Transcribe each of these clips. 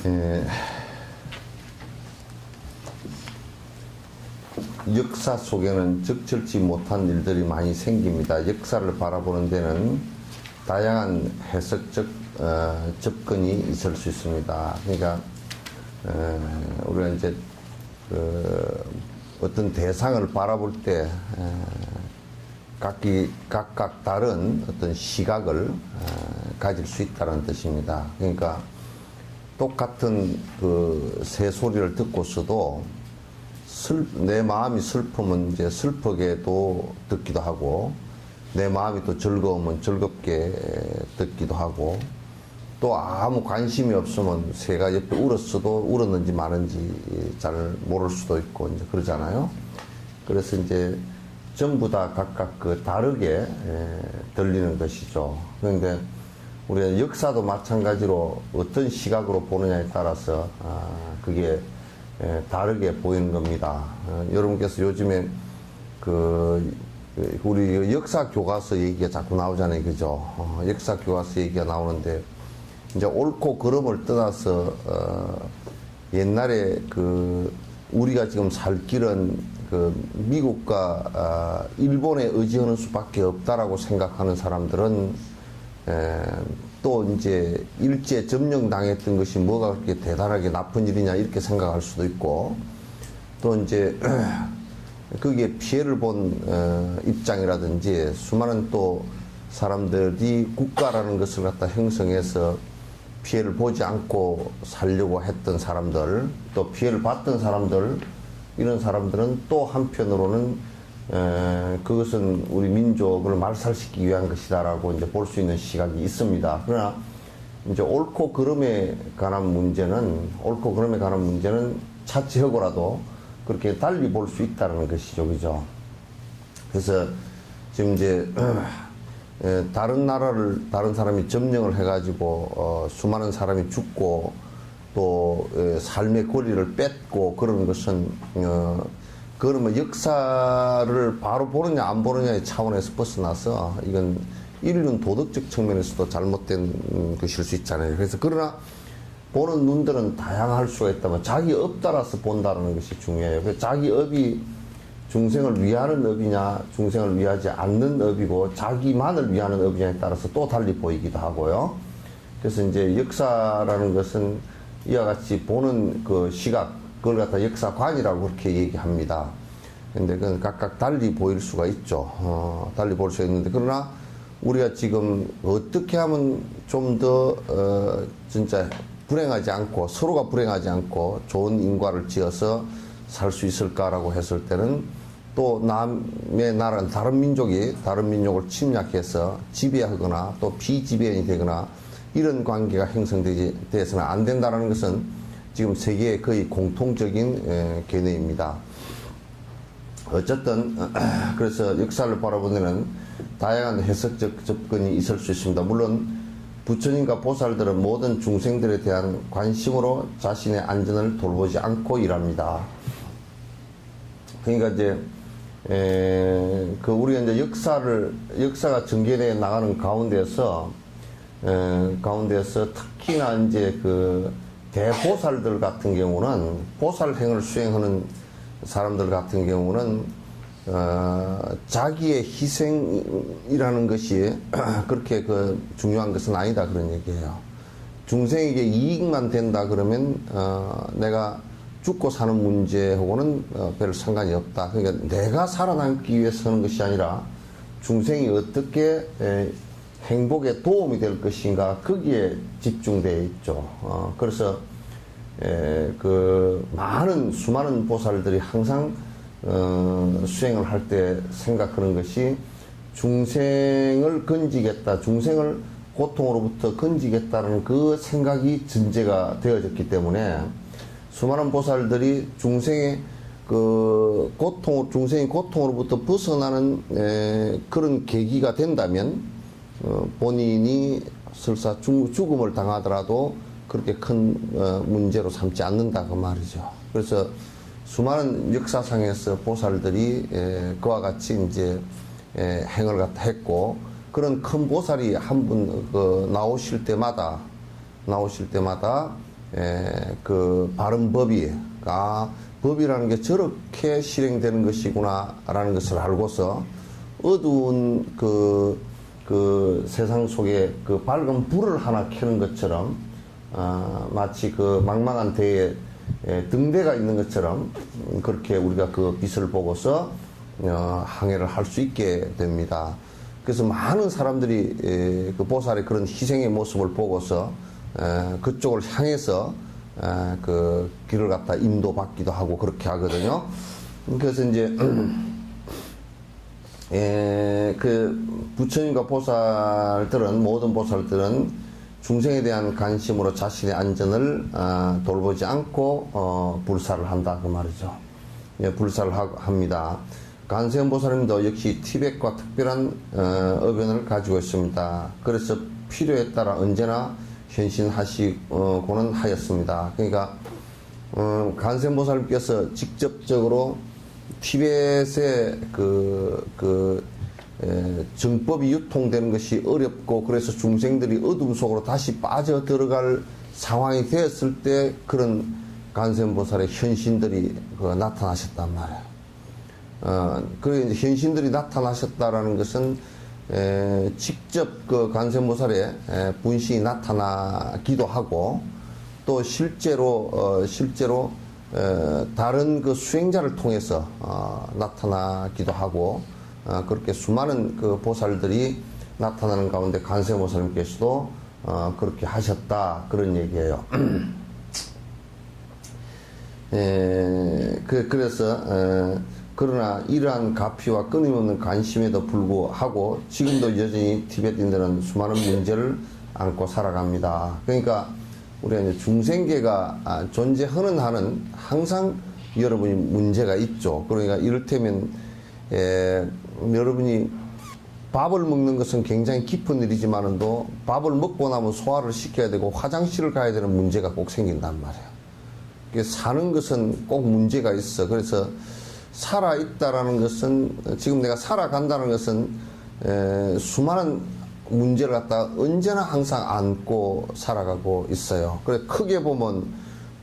예, 역사 속에는 적절치 못한 일들이 많이 생깁니다. 역사를 바라보는 데는 다양한 해석적 접근이 있을 수 있습니다. 그러니까 우리가 이제 어떤 대상을 바라볼 때 각각 다른 어떤 시각을 가질 수 있다는 뜻입니다. 그러니까 똑같은 그 새소리를 듣고서도 내 마음이 슬프면 이제 슬프게도 듣기도 하고, 내 마음이 또 즐거우면 즐겁게 듣기도 하고, 또 아무 관심이 없으면 새가 옆에 울었어도 울었는지 마는지 잘 모를 수도 있고 이제 그러잖아요. 그래서 이제 전부 다 각각 다르게 들리는 것이죠. 그런데 우리가 역사도 마찬가지로 어떤 시각으로 보느냐에 따라서 그게 다르게 보이는 겁니다. 여러분께서 요즘에 우리 역사 교과서 얘기가 자꾸 나오잖아요, 그죠? 역사 교과서 얘기가 나오는데 이제 옳고 그름을 떠나서 옛날에 우리가 지금 살 길은 미국과 일본에 의지하는 수밖에 없다라고 생각하는 사람들은 또 이제 일제 점령당했던 것이 뭐가 그렇게 대단하게 나쁜 일이냐 이렇게 생각할 수도 있고, 또 이제 거기에 피해를 본 입장이라든지 수많은 또 사람들이 국가라는 것을 갖다 형성해서 피해를 보지 않고 살려고 했던 사람들, 또 피해를 받던 사람들, 이런 사람들은 또 한편으로는 그것은 우리 민족을 말살시키기 위한 것이다라고 이제 볼 수 있는 시각이 있습니다. 그러나 이제 옳고 그름에 관한 문제는 차치하고라도 그렇게 달리 볼 수 있다는 것이죠, 그죠? 그래서 지금 이제 다른 나라를 다른 사람이 점령을 해가지고 수많은 사람이 죽고 또 삶의 권리를 뺏고 그런 것은 그거는 뭐 역사를 바로 보느냐 안 보느냐의 차원에서 벗어나서 이건 인륜 도덕적 측면에서도 잘못된 것일 수 있잖아요. 그래서 그러나 보는 눈들은 다양할 수가 있다면 자기 업 따라서 본다는 것이 중요해요. 그래서 자기 업이 중생을 위하는 업이냐 중생을 위하지 않는 업이고 자기만을 위하는 업이냐에 따라서 또 달리 보이기도 하고요. 그래서 이제 역사라는 것은 이와 같이 보는 그 시각, 그걸 갖다 역사관이라고 그렇게 얘기합니다. 근데 그건 각각 달리 보일 수가 있죠. 달리 볼 수 있는데, 그러나 우리가 지금 어떻게 하면 좀 더 진짜 불행하지 않고, 서로가 불행하지 않고 좋은 인과를 지어서 살 수 있을까라고 했을 때는 또 남의 나라, 다른 민족을 침략해서 지배하거나 또 비지배인이 되거나 이런 관계가 형성되어서는 안 된다는 것은 지금 세계의 거의 공통적인 견해입니다. 어쨌든 그래서 역사를 바라보는 데는 다양한 해석적 접근이 있을 수 있습니다. 물론 부처님과 보살들은 모든 중생들에 대한 관심으로 자신의 안전을 돌보지 않고 일합니다. 그러니까 이제 우리가 이제 역사가 전개되어 나가는 가운데서 특히나 이제 대보살들 같은 경우는, 보살행을 수행하는 사람들 같은 경우는 자기의 희생이라는 것이 그렇게 중요한 것은 아니다, 그런 얘기예요. 중생에게 이익만 된다 그러면 내가 죽고 사는 문제하고는 별 상관이 없다. 그러니까 내가 살아남기 위해서 하는 것이 아니라 중생이 어떻게 행복에 도움이 될 것인가, 거기에 집중되어 있죠. 그래서 수많은 보살들이 항상 수행을 할 때 생각하는 것이 중생을 건지겠다, 중생을 고통으로부터 건지겠다는 그 생각이 전제가 되어졌기 때문에 수많은 보살들이 중생이 고통으로부터 벗어나는 그런 계기가 된다면 본인이 설사 죽음을 당하더라도 그렇게 큰 문제로 삼지 않는다 그 말이죠. 그래서 수많은 역사상에서 보살들이 그와 같이 이제 행을 갖다 했고, 그런 큰 보살이 한 분 나오실 때마다 그 바른 법이, 법이라는 게 저렇게 실행되는 것이구나라는 것을 알고서 어두운 그 세상 속에 그 밝은 불을 하나 켜는 것처럼, 마치 그 망망한 대에 등대가 있는 것처럼 그렇게 우리가 그 빛을 보고서 항해를 할 수 있게 됩니다. 그래서 많은 사람들이 그 보살의 그런 희생의 모습을 보고서 그쪽을 향해서 그 길을 갖다 인도받기도 하고 그렇게 하거든요. 그래서 이제 그 부처님과 보살들은, 모든 보살들은 중생에 대한 관심으로 자신의 안전을 돌보지 않고 불사를 한다 그 말이죠. 불사를 합니다. 관세음 보살님도 역시 티벳과 특별한 의견을 가지고 있습니다. 그래서 필요에 따라 언제나 현신하시고는 하였습니다. 그러니까 관세음 보살님께서 직접적으로 티벳의 정법이 유통되는 것이 어렵고, 그래서 중생들이 어둠 속으로 다시 빠져 들어갈 상황이 되었을 때 그런 관세음 보살의 현신들이 나타나셨단 말이에요. 그리고 이제 현신들이 나타나셨다라는 것은 직접 그 관세음 보살의 분신이 나타나기도 하고, 또 실제로 다른 그 수행자를 통해서 나타나기도 하고, 그렇게 수많은 그 보살들이 나타나는 가운데 관세음 보살님께서도 그렇게 하셨다, 그런 얘기예요. 그래서 그러나 이러한 가피와 끊임없는 관심에도 불구하고 지금도 여전히 티베트인들은 수많은 문제를 안고 살아갑니다. 그러니까 우리가 이제 중생계가 존재하는 한은 항상 여러분이 문제가 있죠. 그러니까 이를테면 여러분이 밥을 먹는 것은 굉장히 깊은 일이지만도 밥을 먹고 나면 소화를 시켜야 되고 화장실을 가야 되는 문제가 꼭 생긴단 말이에요. 사는 것은 꼭 문제가 있어. 그래서 살아있다라는 것은, 지금 내가 살아간다는 것은 수많은 문제를 갖다 언제나 항상 안고 살아가고 있어요. 그래 크게 보면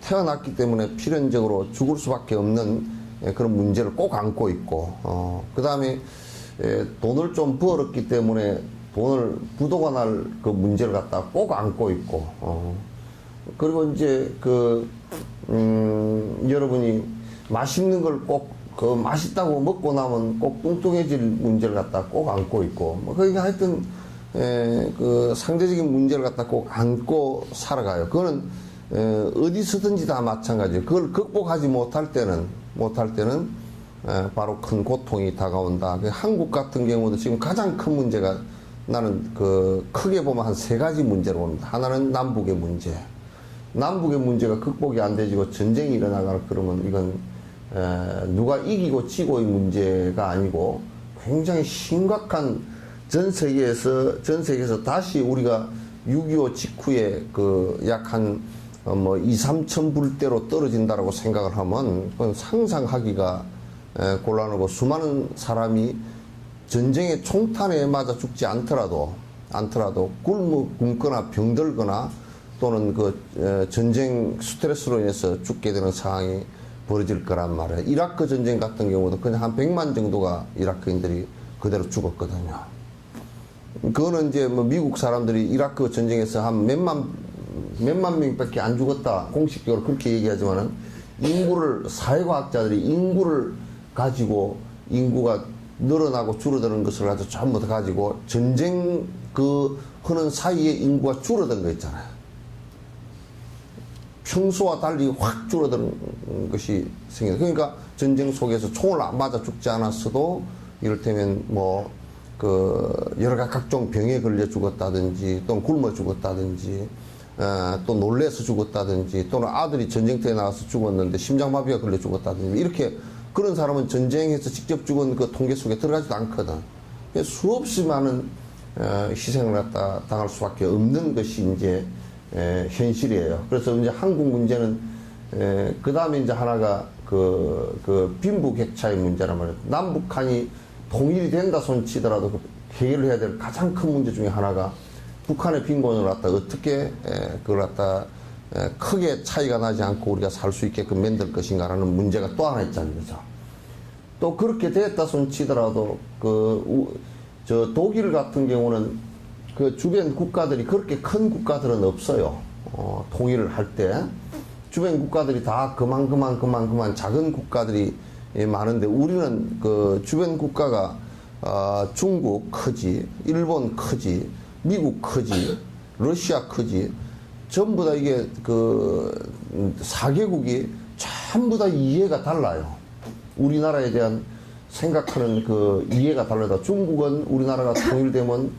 태어났기 때문에 필연적으로 죽을 수밖에 없는 그런 문제를 꼭 안고 있고, 그 다음에 돈을 좀 벌었기 때문에 돈을 부도가 날 그 문제를 갖다 꼭 안고 있고, 그리고 이제 여러분이 맛있는 걸 꼭 맛있다고 먹고 나면 꼭 뚱뚱해질 문제를 갖다 꼭 안고 있고, 그러니까 하여튼 그 상대적인 문제를 갖다 꼭 안고 살아가요. 그거는 어디서든지 다 마찬가지예요. 그걸 극복하지 못할 때는 바로 큰 고통이 다가온다. 한국 같은 경우도 지금 가장 큰 문제가, 나는 크게 보면 한 세 가지 문제로 봅니다. 하나는 남북의 문제. 남북의 문제가 극복이 안 되고 전쟁이 일어나거나 그러면 이건 누가 이기고 지고의 문제가 아니고 굉장히 심각한, 전 세계에서 다시 우리가 6.25 직후에 약 한 2, 3천 불대로 떨어진다라고 생각을 하면 그건 상상하기가 곤란하고, 수많은 사람이 전쟁의 총탄에 맞아 죽지 않더라도 굶거나 병들거나 또는 전쟁 스트레스로 인해서 죽게 되는 상황이 벌어질 거란 말이에요. 이라크 전쟁 같은 경우도 그냥 한 100만 정도가 이라크인들이 그대로 죽었거든요. 그거는 이제 미국 사람들이 이라크 전쟁에서 한 몇만 명밖에 안 죽었다 공식적으로 그렇게 얘기하지만은, 사회과학자들이 인구를 가지고, 인구가 늘어나고 줄어드는 것을 가지고 전부 다 가지고 전쟁 하는 사이에 인구가 줄어든 거 있잖아요. 평소와 달리 확 줄어드는 것이 생겨요. 그러니까 전쟁 속에서 총을 안 맞아 죽지 않았어도 이를테면 여러 각종 병에 걸려 죽었다든지, 또는 굶어 죽었다든지, 또 놀래서 죽었다든지, 또는 아들이 전쟁터에 나가서 죽었는데 심장마비가 걸려 죽었다든지, 이렇게 그런 사람은 전쟁에서 직접 죽은 그 통계 속에 들어가지도 않거든. 수없이 많은 희생을 갖다 당할 수밖에 없는 것이 이제 현실이에요. 그래서 이제 한국 문제는 그 다음에 이제 하나가 빈부격차의 문제란 말이에요. 남북한이 통일이 된다 손치더라도 해결을 해야 될 가장 큰 문제 중에 하나가 북한의 빈곤을 갖다 어떻게 그걸 갖다 크게 차이가 나지 않고 우리가 살 수 있게끔 만들 것인가라는 문제가 또 하나 있잖아요. 그죠? 또 그렇게 됐다 손 치더라도 저 독일 같은 경우는 그 주변 국가들이 그렇게 큰 국가들은 없어요. 통일을 할 때 주변 국가들이 다 그만 작은 국가들이 많은데 우리는 그 주변 국가가 중국 크지, 일본 크지, 미국 크지, 러시아 크지, 전부 다 이게 그 4개국이 전부 다 이해가 달라요. 우리나라에 대한 생각하는 그 이해가 달라요. 중국은 우리나라가 통일되면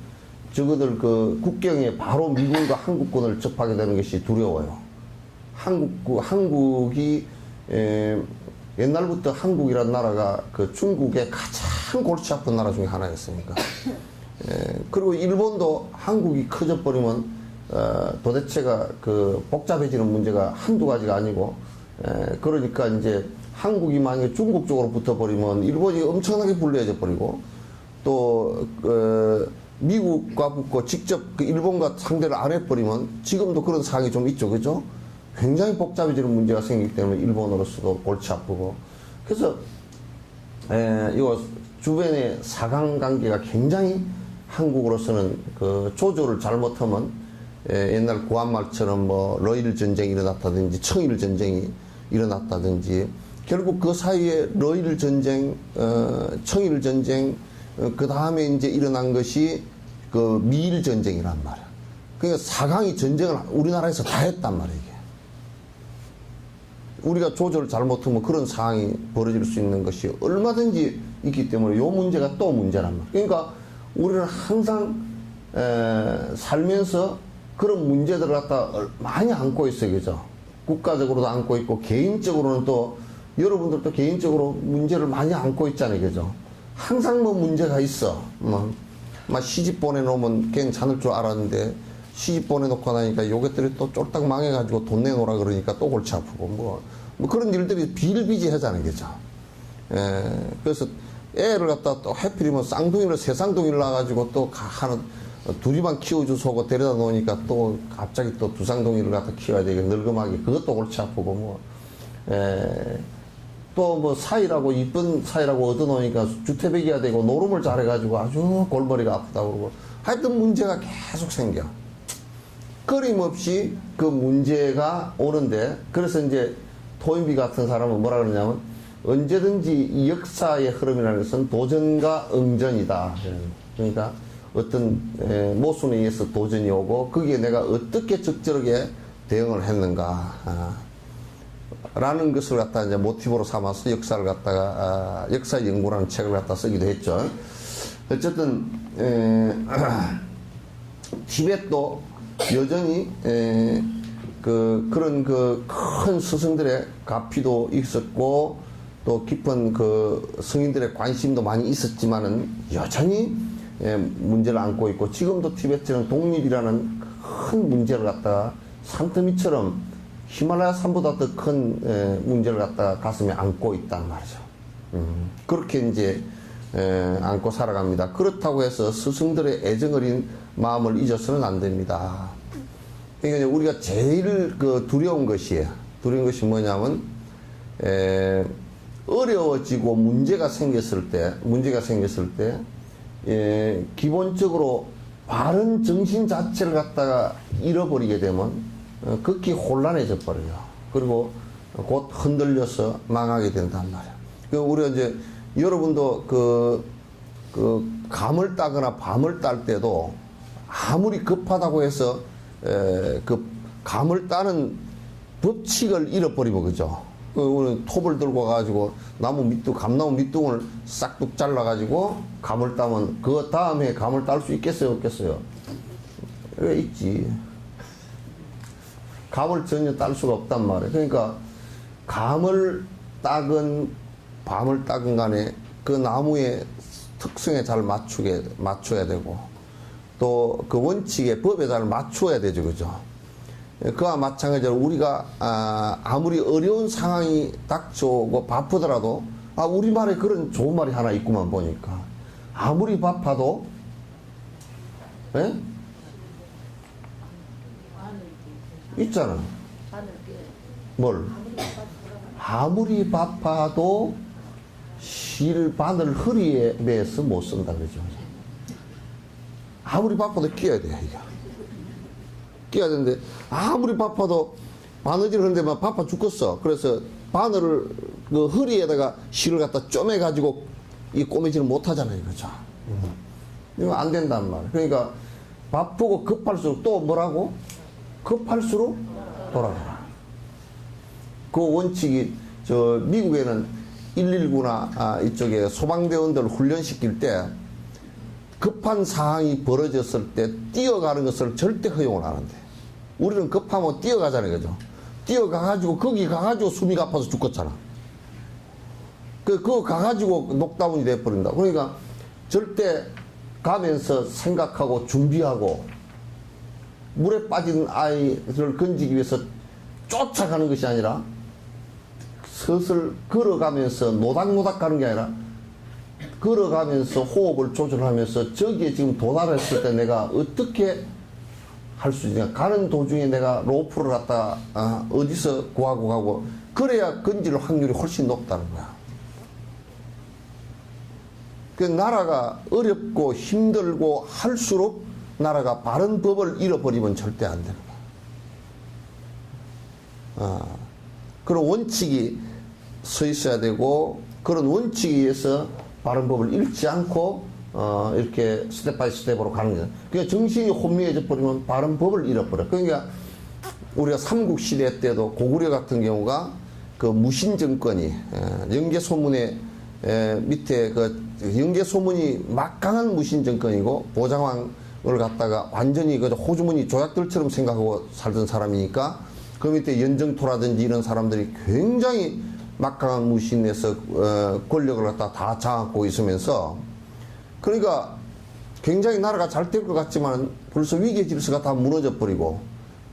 저거들 그 국경에 바로 미군과 한국군을 접하게 되는 것이 두려워요. 한국이 옛날부터 한국이라는 나라가 그 중국의 가장 골치 아픈 나라 중에 하나였으니까. 그리고 일본도 한국이 커져 버리면 도대체가 그 복잡해지는 문제가 한두 가지가 아니고, 그러니까 이제 한국이 만약에 중국 쪽으로 붙어버리면 일본이 엄청나게 불리해져 버리고, 또 미국과 붙고 직접 그 일본과 상대를 안 해버리면 지금도 그런 상황이 좀 있죠, 그죠? 굉장히 복잡해지는 문제가 생기기 때문에 일본으로서도 골치 아프고, 그래서 이거 주변의 사강 관계가 굉장히 한국으로서는 그 조조를 잘못하면 옛날 구한말처럼 뭐 러일 전쟁이 일어났다든지 청일 전쟁이 일어났다든지, 결국 그 사이에 러일 전쟁, 청일 전쟁, 그 다음에 이제 일어난 것이 그 미일 전쟁이란 말이야. 그러니까 사강이 전쟁을 우리나라에서 다 했단 말이야, 이게. 우리가 조절을 잘못하면 그런 상황이 벌어질 수 있는 것이 얼마든지 있기 때문에 이 문제가 또 문제란 말이야. 그러니까 우리는 항상 살면서 그런 문제들을 갖다 많이 안고 있어요, 그죠? 국가적으로도 안고 있고 개인적으로는 또 여러분들도 개인적으로 문제를 많이 안고 있잖아요, 그죠? 항상 뭐 문제가 있어. 막 시집 보내놓으면 괜찮을 줄 알았는데 시집 보내놓고 나니까 요것들이 또 쫄딱 망해가지고 돈 내놓으라 그러니까 또 골치 아프고 뭐 그런 일들이 비일비재하잖아요, 그죠? 그래서 애를 갖다 또 하필이면 쌍둥이를 세 쌍둥이를 낳아가지고 또 하는 둘이만 키워주소고 데려다 놓으니까 또 갑자기 또 두 쌍둥이를 갖다 키워야 되게 늙음하게 그것도 골치 아프고 뭐 또 뭐 사이라고 이쁜 사이라고 얻어놓으니까 주태백이야 되고 노름을 잘해가지고 아주 골머리가 아프다고 그러고 하여튼 문제가 계속 생겨. 끊임없이 그 문제가 오는데, 그래서 이제 토인비 같은 사람은 뭐라 그러냐면 언제든지 이 역사의 흐름이라는 것은 도전과 응전이다. 그러니까 어떤 모순에 의해서 도전이 오고 거기에 내가 어떻게 적절하게 대응을 했는가 라는 것을 갖다 이제 모티브로 삼아서 역사를 갖다가 역사 연구라는 책을 갖다 쓰기도 했죠. 어쨌든 티벳도 여전히 그런 그 큰 스승들의 가피도 있었고 또 깊은 그 성인들의 관심도 많이 있었지만은 여전히 문제를 안고 있고, 지금도 티베트는 독립이라는 큰 문제를 갖다가 산더미처럼 히말라야 산보다 더 큰 문제를 갖다가 가슴에 안고 있단 말이죠. 그렇게 이제 안고 살아갑니다. 그렇다고 해서 스승들의 애정 어린 마음을 잊어서는 안 됩니다. 그러니까 우리가 제일 그 두려운 것이 뭐냐면 어려워지고 문제가 생겼을 때 기본적으로 바른 정신 자체를 갖다가 잃어버리게 되면 극히 혼란해져 버려요. 그리고 곧 흔들려서 망하게 된단 말이야. 우리가 이제 여러분도 그 감을 따거나 밤을 딸 때도 아무리 급하다고 해서 그 감을 따는 법칙을 잃어버리면, 그죠? 우리는 톱을 들고 가가지고 감나무 밑둥을 싹둑 잘라가지고 감을 따면 그 다음에 감을 딸 수 있겠어요, 없겠어요? 왜 있지? 감을 전혀 딸 수가 없단 말이에요. 그러니까 감을 따건 밤을 따건 간에 그 나무의 특성에 잘 맞춰야 되고 또 그 원칙에 법에 잘 맞춰야 되죠, 그죠? 그와 마찬가지로 우리가 아무리 어려운 상황이 닥쳐오고 바쁘더라도 우리말에 그런 좋은 말이 하나 있구만 보니까 아무리 바빠도 있잖아. 뭘? 아무리 바빠도 실바늘 허리에 매서 못 쓴다 그러죠. 아무리 바빠도 끼어야 돼, 이게. 끼어야 되는데, 아무리 바빠도 바느질 하는데만 바빠 죽겠어. 그래서 바늘을 그 허리에다가 실을 갖다 쪼매가지고 이 꼬매지를 못 하잖아요. 그죠? 이거 안 된단 말이야. 그러니까 바쁘고 급할수록 또 뭐라고? 급할수록 돌아가라. 그 원칙이 저 미국에는 119나 이쪽에 소방대원들 훈련시킬 때 급한 상황이 벌어졌을 때 뛰어가는 것을 절대 허용을 안 한대. 우리는 급하면 뛰어가잖아요. 그죠? 뛰어가가지고 거기 가가지고 숨이 가빠서 죽겠잖아. 그거 가가지고 녹다운이 돼버린다. 그러니까 절대 가면서 생각하고 준비하고 물에 빠진 아이를 건지기 위해서 쫓아가는 것이 아니라 슬슬 걸어가면서 노닥노닥 가는 게 아니라 걸어가면서 호흡을 조절하면서 저기에 지금 도달했을 때 내가 어떻게 할 수 있냐. 가는 도중에 내가 로프를 갖다 어디서 구하고 가고 그래야 건질 확률이 훨씬 높다는 거야. 그 나라가 어렵고 힘들고 할수록 나라가 바른 법을 잃어버리면 절대 안 되는 거야. 그런 원칙이 서 있어야 되고 그런 원칙에 의해서 바른 법을 잃지 않고 이렇게 스텝 바이 스텝으로 가는 거예요. 그러니까 정신이 혼미해져 버리면 바른 법을 잃어버려. 그러니까 우리가 삼국시대 때도 고구려 같은 경우가 그 무신정권이 영계소문에 밑에 그 영계소문이 막강한 무신정권이고 보장왕을 갖다가 완전히 그 호주머니 조약들처럼 생각하고 살던 사람이니까 그 밑에 연정토라든지 이런 사람들이 굉장히 막강한 무신에서 권력을 갖다 다 장악하고 있으면서 그러니까 굉장히 나라가 잘 될 것 같지만 벌써 위계 질서가 다 무너져 버리고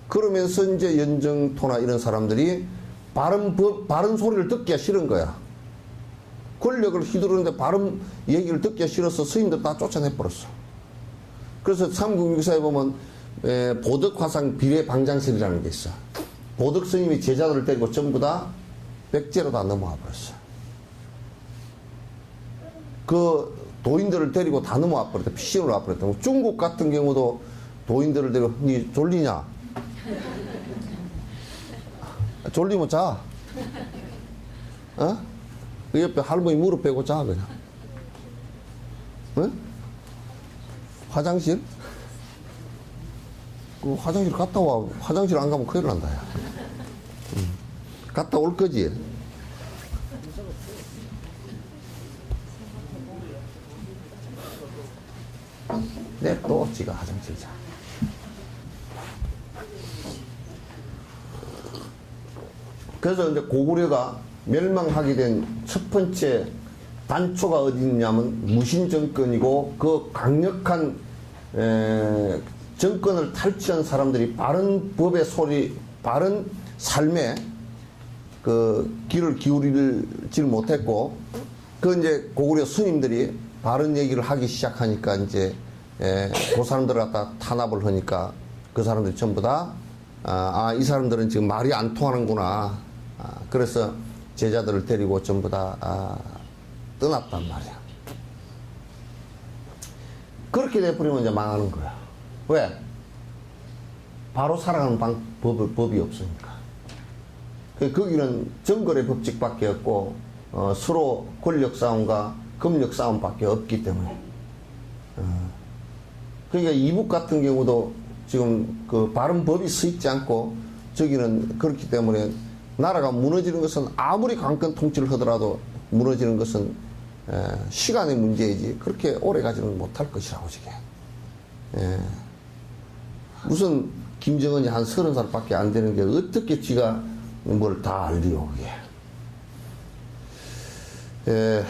그러면서 이제 연정토나 이런 사람들이 바른 소리를 듣기가 싫은 거야. 권력을 휘두르는데 바른 얘기를 듣기가 싫어서 스님들 다 쫓아내 버렸어. 그래서 삼국유사에 보면 보덕화상 비례방장설이라는 게 있어. 보덕 스님이 제자들을 데리고 전부 다 백제로 다 넘어와 버렸어. 그 도인들을 데리고 다 넘어와 버렸다. 피신으로 와 버렸다. 중국 같은 경우도 도인들을 데리고 니 졸리냐? 졸리면 자. 그 옆에 할머니 무릎 빼고 자 그냥. 화장실? 그 화장실 갔다 와. 화장실 안 가면 큰일 난다. 야. 갔다 올 거지? 또 지가 화장실 자. 그래서 이제 고구려가 멸망하게 된 첫 번째 단초가 어디 있냐면 무신정권이고 그 강력한 정권을 탈취한 사람들이 바른 법의 소리, 바른 삶에 그 귀를 기울이질 못했고 그 이제 고구려 스님들이 바른 얘기를 하기 시작하니까 이제 그 사람들을 갖다 탄압을 하니까 그 사람들이 전부 다 이 사람들은 지금 말이 안 통하는구나. 그래서 제자들을 데리고 전부 다 떠났단 말이야. 그렇게 돼버리면 이제 망하는 거야. 왜? 바로 살아가는 법이 없으니까. 거기는 정글의 법칙밖에 없고 서로 권력 싸움과 금력 싸움밖에 없기 때문에. 그러니까 이북 같은 경우도 지금 그 바른 법이 서 있지 않고 저기는 그렇기 때문에 나라가 무너지는 것은 아무리 강권 통치를 하더라도 무너지는 것은 시간의 문제이지 그렇게 오래 가지는 못할 것이라고 저게. 무슨 김정은이 한 30살밖에 안 되는 게 어떻게 지가 뭘 다 알리요 그게.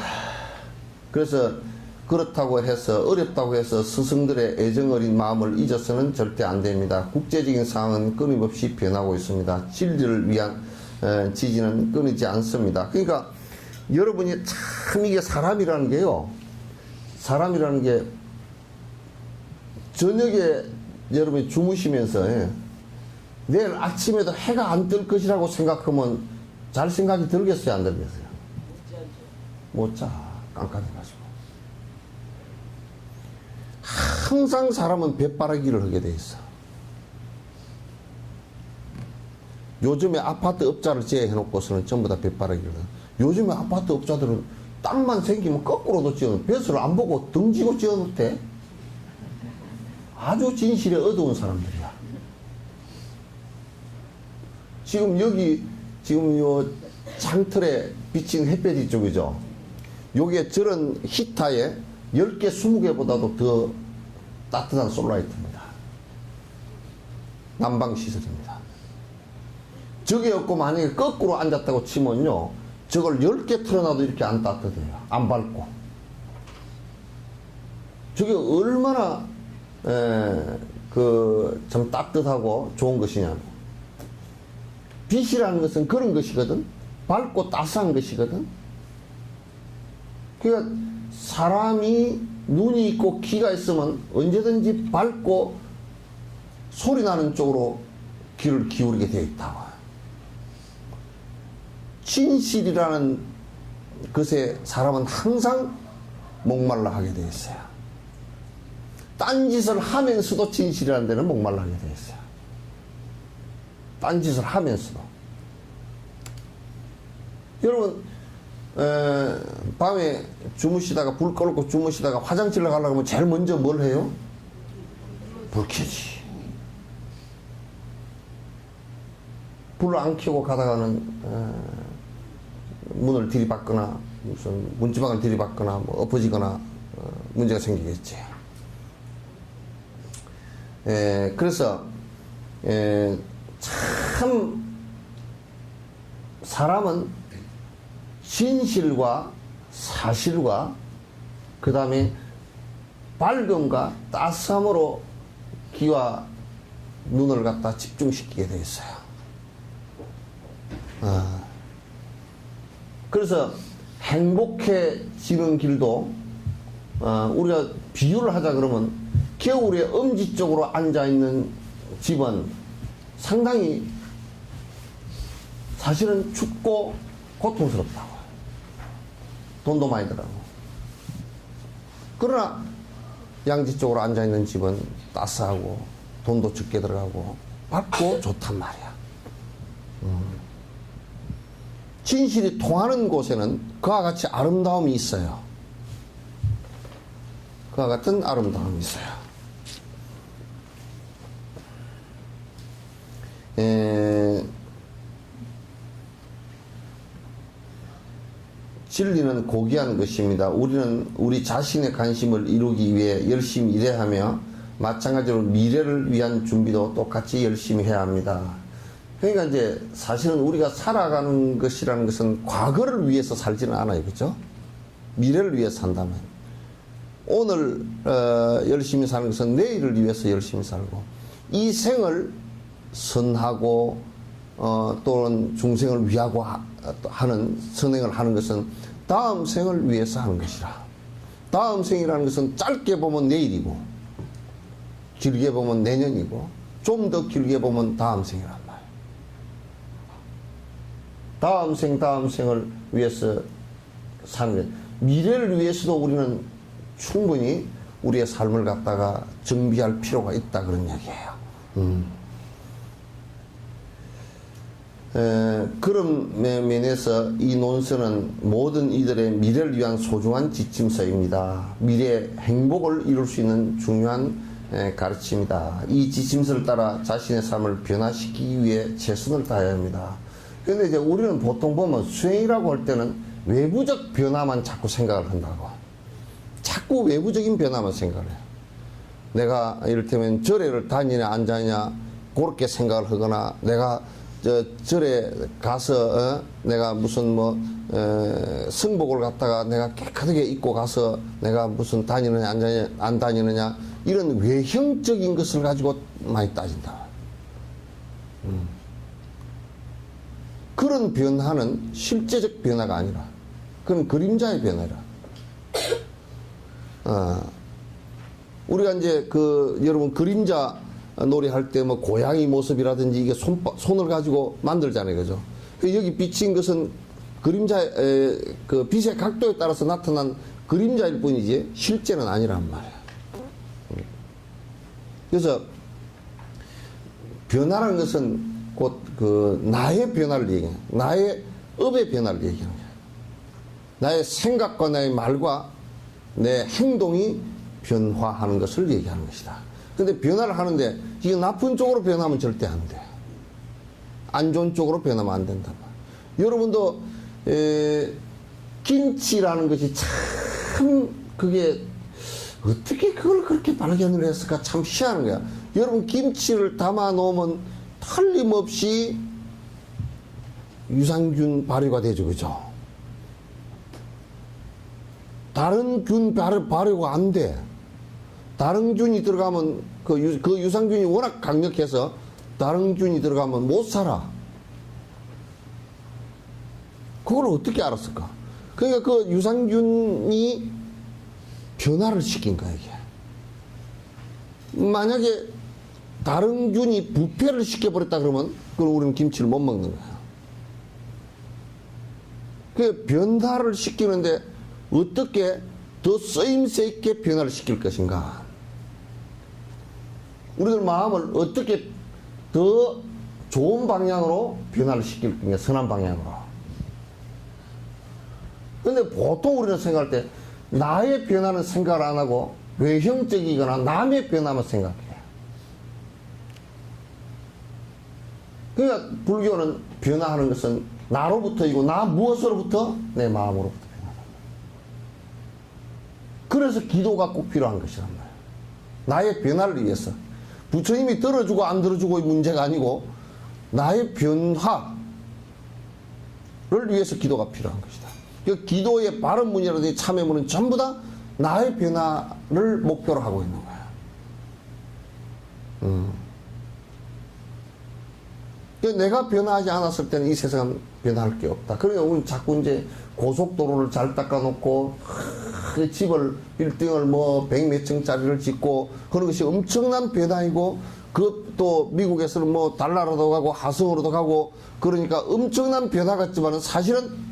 그래서 그렇다고 해서 어렵다고 해서 스승들의 애정어린 마음을 잊어서는 절대 안 됩니다. 국제적인 상황은 끊임없이 변하고 있습니다. 진리를 위한 지지는 끊이지 않습니다. 그러니까 여러분이 참 이게 사람이라는 게요. 사람이라는 게 저녁에 여러분이 주무시면서 내일 아침에도 해가 안 뜰 것이라고 생각하면 잘 생각이 들겠어요, 안 들겠어요? 못 자. 깜깜해가지고. 항상 사람은 뱃바라기를 하게 돼 있어. 요즘에 아파트 업자를 제외해놓고서는 전부 다 뱃바라기를 해. 요즘에 아파트 업자들은 땅만 생기면 거꾸로도 지어놓고 뱃을 안 보고 등지고 지어놓대. 아주 진실에 어두운 사람들이야. 지금 여기 지금 요 창틀에 비친 햇볕이 쪽이죠. 요게 저런 히타에 10개, 20개보다도 더 따뜻한 솔라이트입니다. 난방시설입니다. 저게 없고 만약에 거꾸로 앉았다고 치면요, 저걸 10개 틀어놔도 이렇게 안 따뜻해요. 안 밝고. 저게 얼마나 참 따뜻하고 좋은 것이냐면, 빛이라는 것은 그런 것이거든. 밝고 따스한 것이거든. 그러니까 사람이 눈이 있고 귀가 있으면 언제든지 밝고 소리 나는 쪽으로 귀를 기울이게 되어 있다고. 진실이라는 것에 사람은 항상 목말라 하게 되어 있어요. 딴짓을 하면서도 진실이라는 데는 목말라 하게 되어 있어요. 딴짓을 하면서도. 여러분, 밤에 주무시다가 불 꺼놓고 주무시다가 화장실에 가려고 하면 제일 먼저 뭘 해요? 불 켜지. 불을 안 켜고 가다가는 문을 들이받거나 무슨 문지방을 들이받거나 뭐 엎어지거나 문제가 생기겠지. 그래서 참 사람은 진실과 사실과 그 다음에 밝음과 따스함으로 귀와 눈을 갖다 집중시키게 되어 있어요. 그래서 행복해지는 길도 우리가 비유를 하자 그러면 겨울에 엄지 쪽으로 앉아있는 집은 상당히 사실은 춥고 고통스럽다고. 돈도 많이 들어가고. 그러나 양지 쪽으로 앉아있는 집은 따스하고 돈도 적게 들어가고 밝고 좋단 말이야. 진실이 통하는 곳에는 그와 같이 아름다움이 있어요. 그와 같은 아름다움이 있어요. 진리는 고귀한 것입니다. 우리는 우리 자신의 관심을 이루기 위해 열심히 일해야 하며 마찬가지로 미래를 위한 준비도 똑같이 열심히 해야 합니다. 그러니까 이제 사실은 우리가 살아가는 것이라는 것은 과거를 위해서 살지는 않아요. 그렇죠? 미래를 위해서 산다면. 오늘 열심히 사는 것은 내일을 위해서 열심히 살고, 이 생을 선하고 또는 중생을 위하고 하는 선행을 하는 것은 다음 생을 위해서 하는 것이라. 다음 생이라는 것은 짧게 보면 내일이고 길게 보면 내년이고 좀 더 길게 보면 다음 생이란 말이에요. 다음 생을 위해서 사는 것. 미래를 위해서도 우리는 충분히 우리의 삶을 갖다가 정비할 필요가 있다, 그런 얘기예요. 그런 면에서 이 논서는 모든 이들의 미래를 위한 소중한 지침서입니다. 미래의 행복을 이룰 수 있는 중요한 가르침이다. 이 지침서를 따라 자신의 삶을 변화시키기 위해 최선을 다해야 합니다. 그런데 이제 우리는 보통 보면 수행이라고 할 때는 외부적 변화만 자꾸 생각을 한다고. 자꾸 외부적인 변화만 생각을 해요. 내가 이를테면 절에를 다니냐 안 다니냐 그렇게 생각을 하거나, 내가 절에 가서 내가 무슨 승복을 갖다가 내가 깨끗하게 입고 가서 내가 무슨 다니느냐 안 다니느냐 이런 외형적인 것을 가지고 많이 따진다. 그런 변화는 실제적 변화가 아니라 그건 그림자의 변화라. 우리가 이제 여러분 그림자 놀이할 때 뭐 고양이 모습이라든지 이게 손을 가지고 만들잖아요. 그죠? 여기 비친 것은 그 빛의 각도에 따라서 나타난 그림자일 뿐이지 실제는 아니란 말이야. 그래서 변화라는 것은 곧 그 나의 변화를 얘기해. 나의 업의 변화를 얘기하는 거야. 나의 생각과 나의 말과 내 행동이 변화하는 것을 얘기하는 것이다. 근데 변화를 하는데 이게 나쁜 쪽으로 변하면 절대 안 돼. 안 좋은 쪽으로 변하면 안 된다. 여러분도 김치라는 것이 참 그게 어떻게 그걸 그렇게 발견을 했을까 참 희한한 거야. 여러분 김치를 담아 놓으면 틀림없이 유산균 발효가 되죠. 그죠? 다른 균 발효가 안 돼. 다른 균이 들어가면 그 유산균이 워낙 강력해서 다른 균이 들어가면 못 살아. 그걸 어떻게 알았을까? 그러니까 그 유산균이 변화를 시킨 거야, 이게. 만약에 다른 균이 부패를 시켜버렸다 그러면 그럼 우리는 김치를 못 먹는 거야. 그 변화를 시키는데 어떻게 더 쓰임새 있게 변화를 시킬 것인가? 우리들 마음을 어떻게 더 좋은 방향으로 변화를 시킬 건가? 선한 방향으로. 근데 보통 우리는 생각할 때 나의 변화는 생각을 안 하고 외형적이거나 남의 변화만 생각해. 그러니까 불교는 변화하는 것은 나로부터이고 나 무엇으로부터? 내 마음으로부터 변화한다. 그래서 기도가 꼭 필요한 것이란 말이야. 나의 변화를 위해서. 부처님이 들어주고 안 들어주고의 문제가 아니고 나의 변화를 위해서 기도가 필요한 것이다. 그 기도의 바른 문이라든지 참회문은 전부 다 나의 변화를 목표로 하고 있는 거야. 내가 변화하지 않았을 때는 이 세상은 변화할 게 없다. 그러니까 우리는 자꾸 이제 고속도로를 잘 닦아놓고 그 집을 빌딩을 뭐 100몇 층짜리를 짓고 그런 것이 엄청난 변화이고 그것도 미국에서는 뭐 달나라도 가고 화성으로도 가고 그러니까 엄청난 변화 같지만은 사실은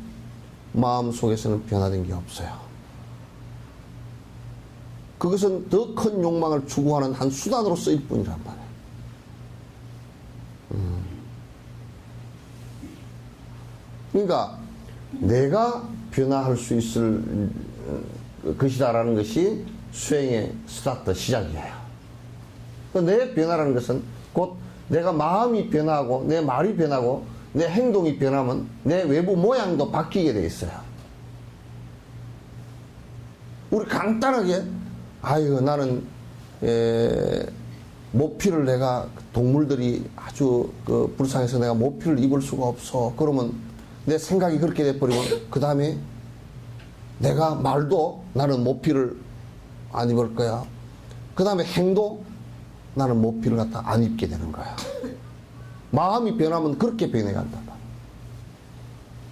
마음속에서는 변화된 게 없어요. 그것은 더 큰 욕망을 추구하는 한 수단으로 쓰일 뿐이란 말이에요. 그러니까 내가 변화할 수 있을 것이다라는 것이 수행의 스타트, 시작이에요. 내 변화라는 것은 곧 내가 마음이 변하고 내 말이 변하고 내 행동이 변하면 내 외부 모양도 바뀌게 돼 있어요. 우리 간단하게 아이고 나는 모피를 내가 동물들이 아주 그 불쌍해서 내가 모피를 입을 수가 없어. 그러면 내 생각이 그렇게 돼버리면 그 다음에 내가 말도 나는 모피를 안 입을 거야. 그 다음에 행도 나는 모피를 갖다 안 입게 되는 거야. 마음이 변하면 그렇게 변해간다.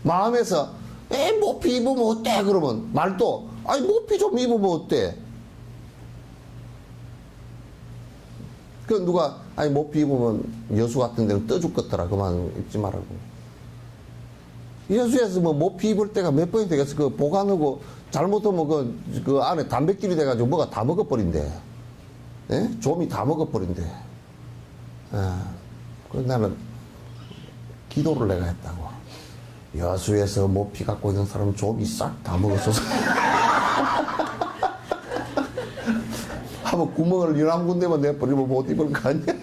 마음에서 모피 입으면 어때? 그러면 말도 아니 모피 좀 입으면 어때? 그 누가 아니 모피 입으면 여수 같은 데는 떠 죽겠더라. 그만 입지 말라고. 여수에서 뭐 모피 입을 때가 몇 번이 되겠어. 그 보관하고 잘못하면 그 안에 단백질이 돼가지고 뭐가 다 먹어버린대. 예? 좀이 다 먹어버린대. 그래서 나는 기도를 내가 했다고. 여수에서 모피 갖고 있는 사람은 좀이 싹 다 먹었어서. 한번 구멍을 11군데만 내버리면 못 입을 거 아니야?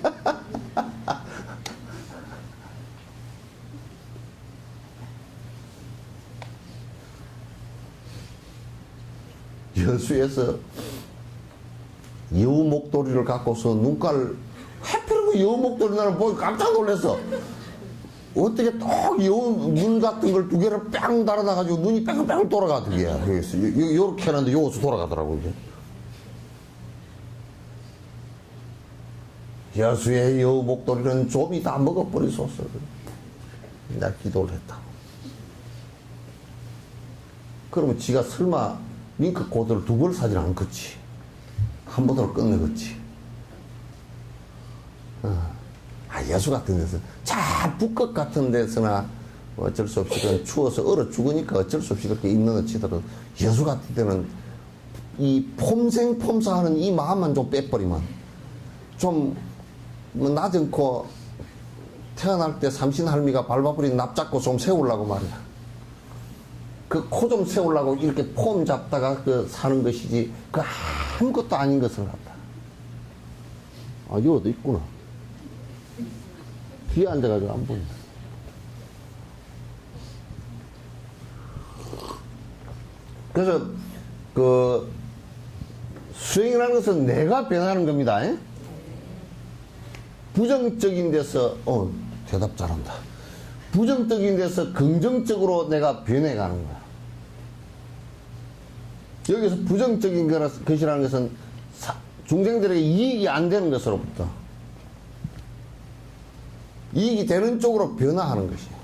여수에서 여우 목도리를 갖고서 눈깔을 하필이면 여우 목도리 나를 보고 깜짝 놀랐어. 어떻게 딱 여우 눈 같은 걸 두 개를 뺑 달아놔가지고 눈이 뺑뺑 돌아가 그게. 요렇게 해놨는데 요것도 돌아가더라고 이게. 여수의 여우 목도리는 좀이 다 먹어버리소서. 내가 기도를 했다. 그러면 지가 설마 링크 코드를 두 벌 사진 않겠지. 한 번으로 끝내겠지. 여수 같은 데서, 북극 같은 데서나 어쩔 수 없이 그냥 추워서 얼어 죽으니까 어쩔 수 없이 그렇게 입는 치더라도 여수 같은 데는 이 폼생폼사하는 이 마음만 좀 빼버리면 좀 낮은코 태어날 때 삼신할미가 밟아버린 납작고 좀 세우려고 말이야. 그 코 좀 세우려고 이렇게 폼 잡다가 그 사는 것이지 그 아무것도 아닌 것을 갖다. 여기도 있구나. 뒤에 앉아가지고 안 보인다. 그래서 그 수행이라는 것은 내가 변하는 겁니다. 부정적인 데서 대답 잘한다. 부정적인 데서 긍정적으로 내가 변해가는 거야. 여기서 부정적인 것이라는 것은 중생들에게 이익이 안 되는 것으로부터 이익이 되는 쪽으로 변화하는 것이에요.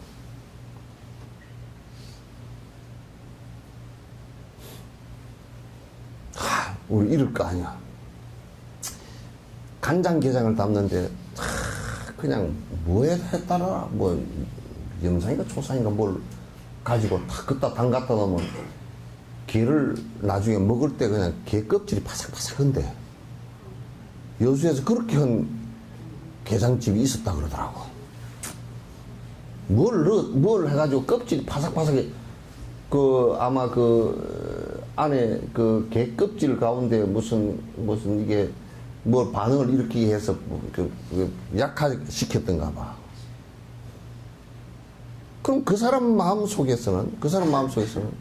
우리 이럴 거 아니야. 간장게장을 담는데 그냥 뭐에 따라 뭐 염상인가 초상인가 뭘 가지고 다 그따 담 갖다 놓으면 게를 나중에 먹을 때 그냥 게 껍질이 바삭바삭한데 여수에서 그렇게 한 게장집이 있었다 그러더라고. 뭘 해가지고 껍질이 바삭바삭해. 아마 안에 게 껍질 가운데 무슨 이게 뭐 반응을 일으키게 해서 약화시켰던가 봐. 그럼 그 사람 마음 속에서는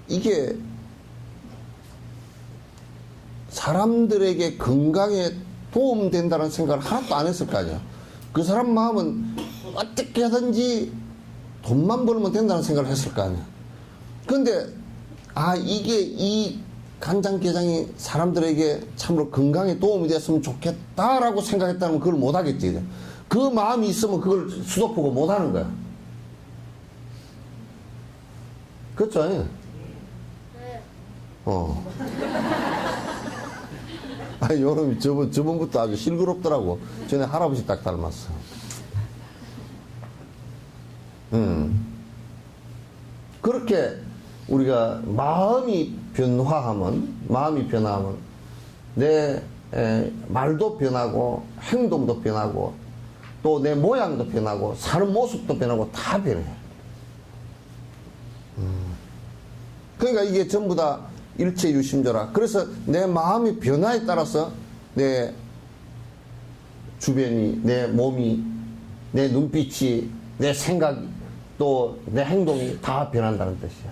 이게 사람들에게 건강에 도움된다는 생각을 하나도 안 했을 거 아니야. 그 사람 마음은 어떻게 하든지 돈만 벌면 된다는 생각을 했을 거 아니야. 근데 이게 이 간장게장이 사람들에게 참으로 건강에 도움이 됐으면 좋겠다라고 생각했다면 그걸 못 하겠지. 그 마음이 있으면 그걸 수도보고 못 하는 거야. 그렇죠? 네. 요놈이 저번부터 아주 실그럽더라고. 전에 할아버지 딱 닮았어. 그렇게 우리가 마음이 변화하면 내 말도 변하고 행동도 변하고 또 내 모양도 변하고 사는 모습도 변하고 다 변해. 그러니까 이게 전부 다 일체유심조라. 그래서 내 마음의 변화에 따라서 내 주변이, 내 몸이, 내 눈빛이, 내 생각이, 또 내 행동이 다 변한다는 뜻이야.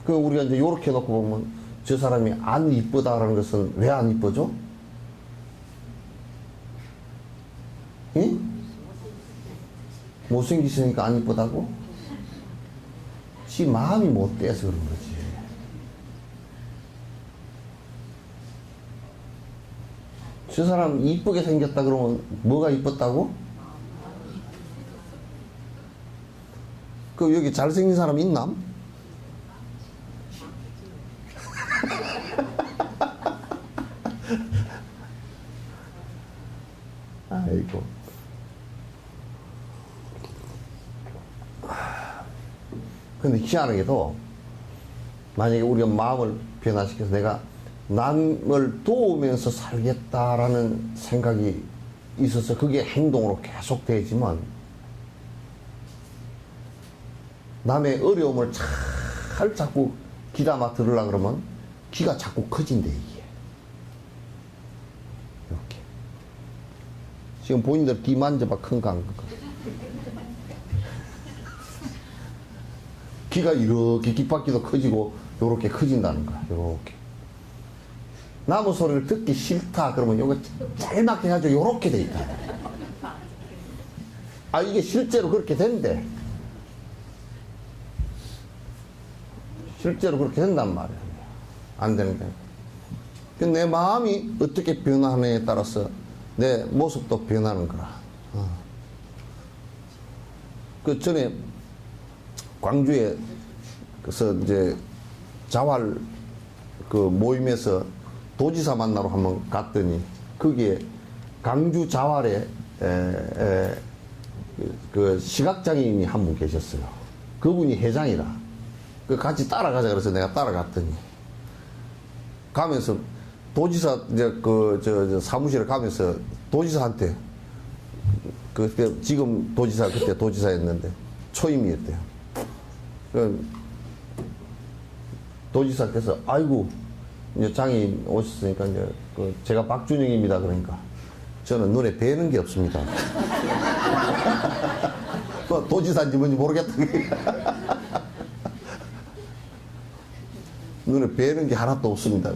그 우리가 이제 요렇게 놓고 보면 저 사람이 안 이쁘다라는 것은 왜 안 이쁘죠? 응? 못생기시니까 안 이쁘다고? 지 마음이 못돼서 그런 거지. 저 사람 이쁘게 생겼다 그러면 뭐가 이뻤다고? 그 여기 잘생긴 사람 있나? 아이고. 근데 희한하게도 만약에 우리가 마음을 변화시켜서 내가 남을 도우면서 살겠다라는 생각이 있어서 그게 행동으로 계속 되지만 남의 어려움을 잘 자꾸 귀담아 들으려고 그러면 귀가 자꾸 커진대 이게. 이렇게. 지금 본인들 귀 만져봐. 큰 거 안 큰 거. 귀가 이렇게 귓바퀴도 커지고 요렇게 커진다는 거야. 요렇게. 나무 소리를 듣기 싫다 그러면 요거 짤막 해가지고 요렇게 돼 있다. 이게 실제로 그렇게 된대. 실제로 그렇게 된단 말이야. 안 되는 게. 내 마음이 어떻게 변하느냐에 따라서 내 모습도 변하는 거라. 그 전에 광주에 그래서 이제 자활 그 모임에서 도지사 만나러 한번 갔더니 거기에 강주 자활에 그 시각장애인이 한 분 계셨어요. 그분이 회장이라. 그 같이 따라가자 그래서 내가 따라갔더니 가면서 도지사 이제 저 사무실에 가면서 도지사한테 그때 지금 도지사 그때 도지사였는데 초임이었대요. 그 도지사께서 아이고 이제 장애인 오셨으니까 이제 그 제가 박준영입니다. 그러니까 저는 눈에 뵈는 게 없습니다. 뭐 도지사인지 뭔지 모르겠다. 눈에 뵈는 게 하나도 없습니다.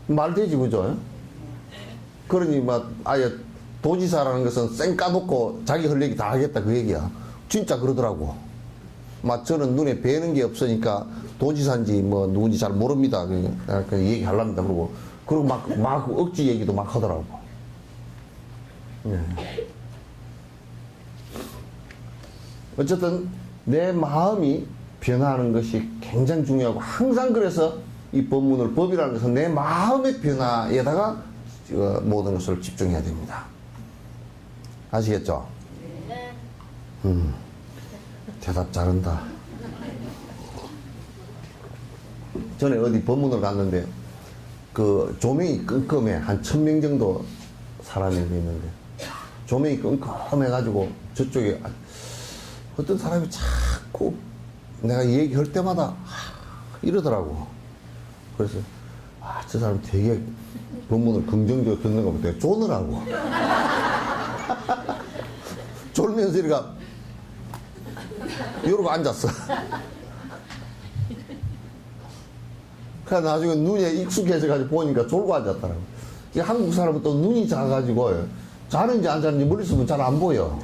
말 되지, 그죠? 그러니 막 아예 도지사라는 것은 쌩 까놓고 자기 할 얘기 다 하겠다 그 얘기야. 진짜 그러더라고. 막 저는 눈에 뵈는 게 없으니까 도지사인지 뭐 누군지 잘 모릅니다. 그 얘기 하랍니다. 그리고 막 억지 얘기도 막 하더라고. 네. 어쨌든 내 마음이 변화하는 것이 굉장히 중요하고 항상 그래서 이 법문을 법이라는 것은 내 마음의 변화에다가 모든 것을 집중해야 됩니다. 아시겠죠? 대답 잘한다. 전에 어디 법문을 갔는데 그 조명이 끔끔해. 한 1000명 정도 사람이 있는데 조명이 끔끔해가지고 저쪽에 어떤 사람이 자꾸 내가 얘기할 때마다 이러더라고. 그래서 저 사람 되게 법문을 긍정적으로 듣는 거 보다 쪼느라고. 졸면서 이리가 이러고 앉았어. 그래 나중에 눈에 익숙해져가지고 보니까 졸고 앉았더라고. 이 한국 사람은 또 눈이 작아가지고 자는지 안 자는지 멀리 있으면 잘 안 보여.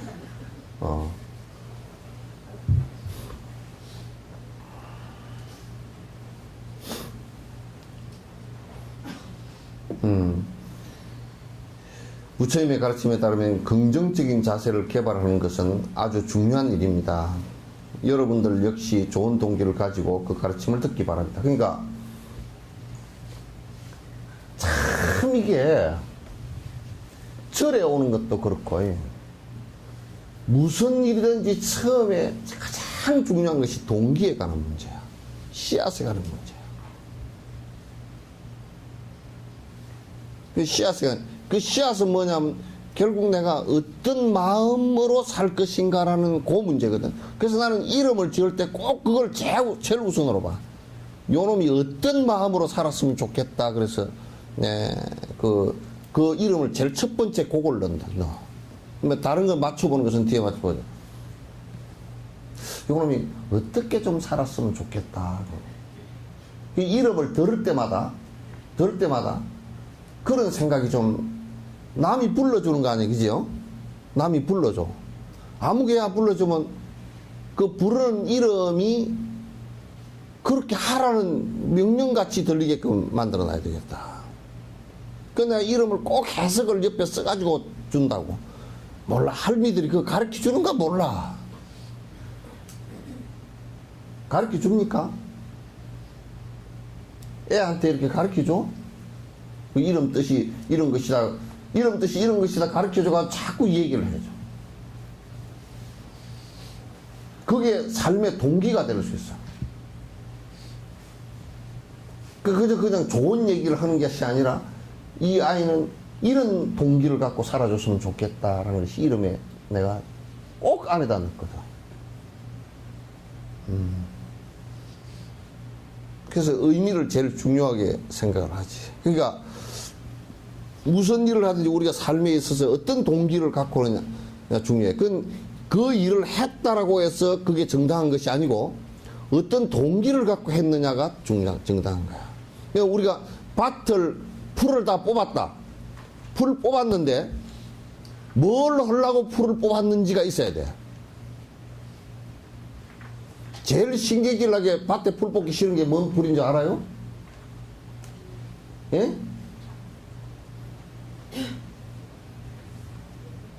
부처님의 가르침에 따르면 긍정적인 자세를 개발하는 것은 아주 중요한 일입니다. 여러분들 역시 좋은 동기를 가지고 그 가르침을 듣기 바랍니다. 그러니까 참 이게 절에 오는 것도 그렇고 무슨 일이든지 처음에 가장 중요한 것이 동기에 관한 문제야. 씨앗에 관한 문제야. 그 씨앗은 뭐냐면 결국 내가 어떤 마음으로 살 것인가라는 그 문제거든. 그래서 나는 이름을 지을 때 꼭 그걸 제일 우선으로 봐. 요놈이 어떤 마음으로 살았으면 좋겠다. 그래서 그 이름을 제일 첫 번째 그걸 넣는다. 뭐 다른 걸 맞춰보는 것은 뒤에 맞춰보자. 요놈이 어떻게 좀 살았으면 좋겠다. 이 이름을 들을 때마다 그런 생각이 좀 남이 불러주는 거 아니에요, 그죠? 남이 불러줘. 아무개야 불러주면 그 부르는 이름이 그렇게 하라는 명령같이 들리게끔 만들어놔야 되겠다. 그 내가 이름을 꼭 해석을 옆에 써가지고 준다고. 몰라. 할미들이 그거 가르쳐 주는가 몰라. 가르쳐 줍니까? 애한테 이렇게 가르쳐 줘? 그 이름 뜻이 이런 것이다. 이름 뜻이 이런 것이다. 가르쳐 줘가 자꾸 얘기를 해줘. 그게 삶의 동기가 될 수 있어. 그저 그냥 좋은 얘기를 하는 것이 아니라 이 아이는 이런 동기를 갖고 살아줬으면 좋겠다라는 것이 이름에 내가 꼭 안에다 넣거든. 그래서 의미를 제일 중요하게 생각을 하지. 그러니까 무슨 일을 하든지 우리가 삶에 있어서 어떤 동기를 갖고 하느냐 중요해. 그 일을 했다라고 해서 그게 정당한 것이 아니고 어떤 동기를 갖고 했느냐가 정당한 거야. 그러니까 우리가 풀을 다 뽑았다. 풀을 뽑았는데 뭘 하려고 풀을 뽑았는지가 있어야 돼. 제일 신경질나게 밭에 풀 뽑기 싫은 게 뭔 풀인 줄 알아요? 예?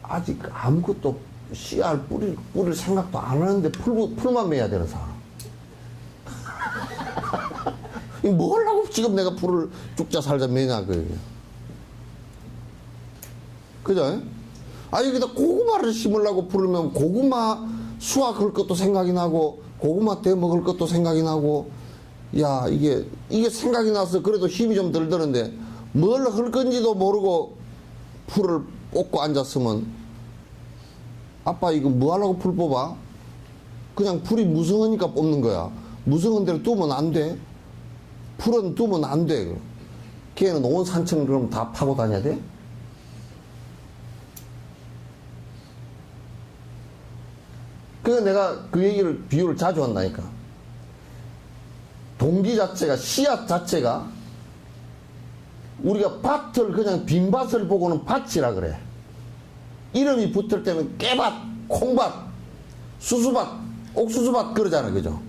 아직 아무것도 씨알 뿌릴 생각도 안 하는데 풀만 매야 되는 사람. 뭘 하고 지금 내가 풀을 죽자 살자 매냐, 그. 그죠? 아, 여기다 고구마를 심으려고 부르면 고구마 수확할 것도 생각이 나고, 고구마 떼 먹을 것도 생각이 나고, 야, 이게 생각이 나서 그래도 힘이 좀 덜 드는데, 뭘 할 건지도 모르고 풀을 뽑고 앉았으면, 아빠 이거 뭐 하려고 풀 뽑아? 그냥 풀이 무성하니까 뽑는 거야. 무성한 대로 두면 안 돼. 풀은 두면 안 돼. 걔는 온 산천을 그럼 다 파고 다녀야 돼? 그래서 내가 그 얘기를, 비유를 자주 한다니까. 동기 자체가, 씨앗 자체가, 우리가 밭을 그냥 빈 밭을 보고는 밭이라 그래. 이름이 붙을 때는 깨밭, 콩밭, 수수밭, 옥수수밭 그러잖아, 그죠?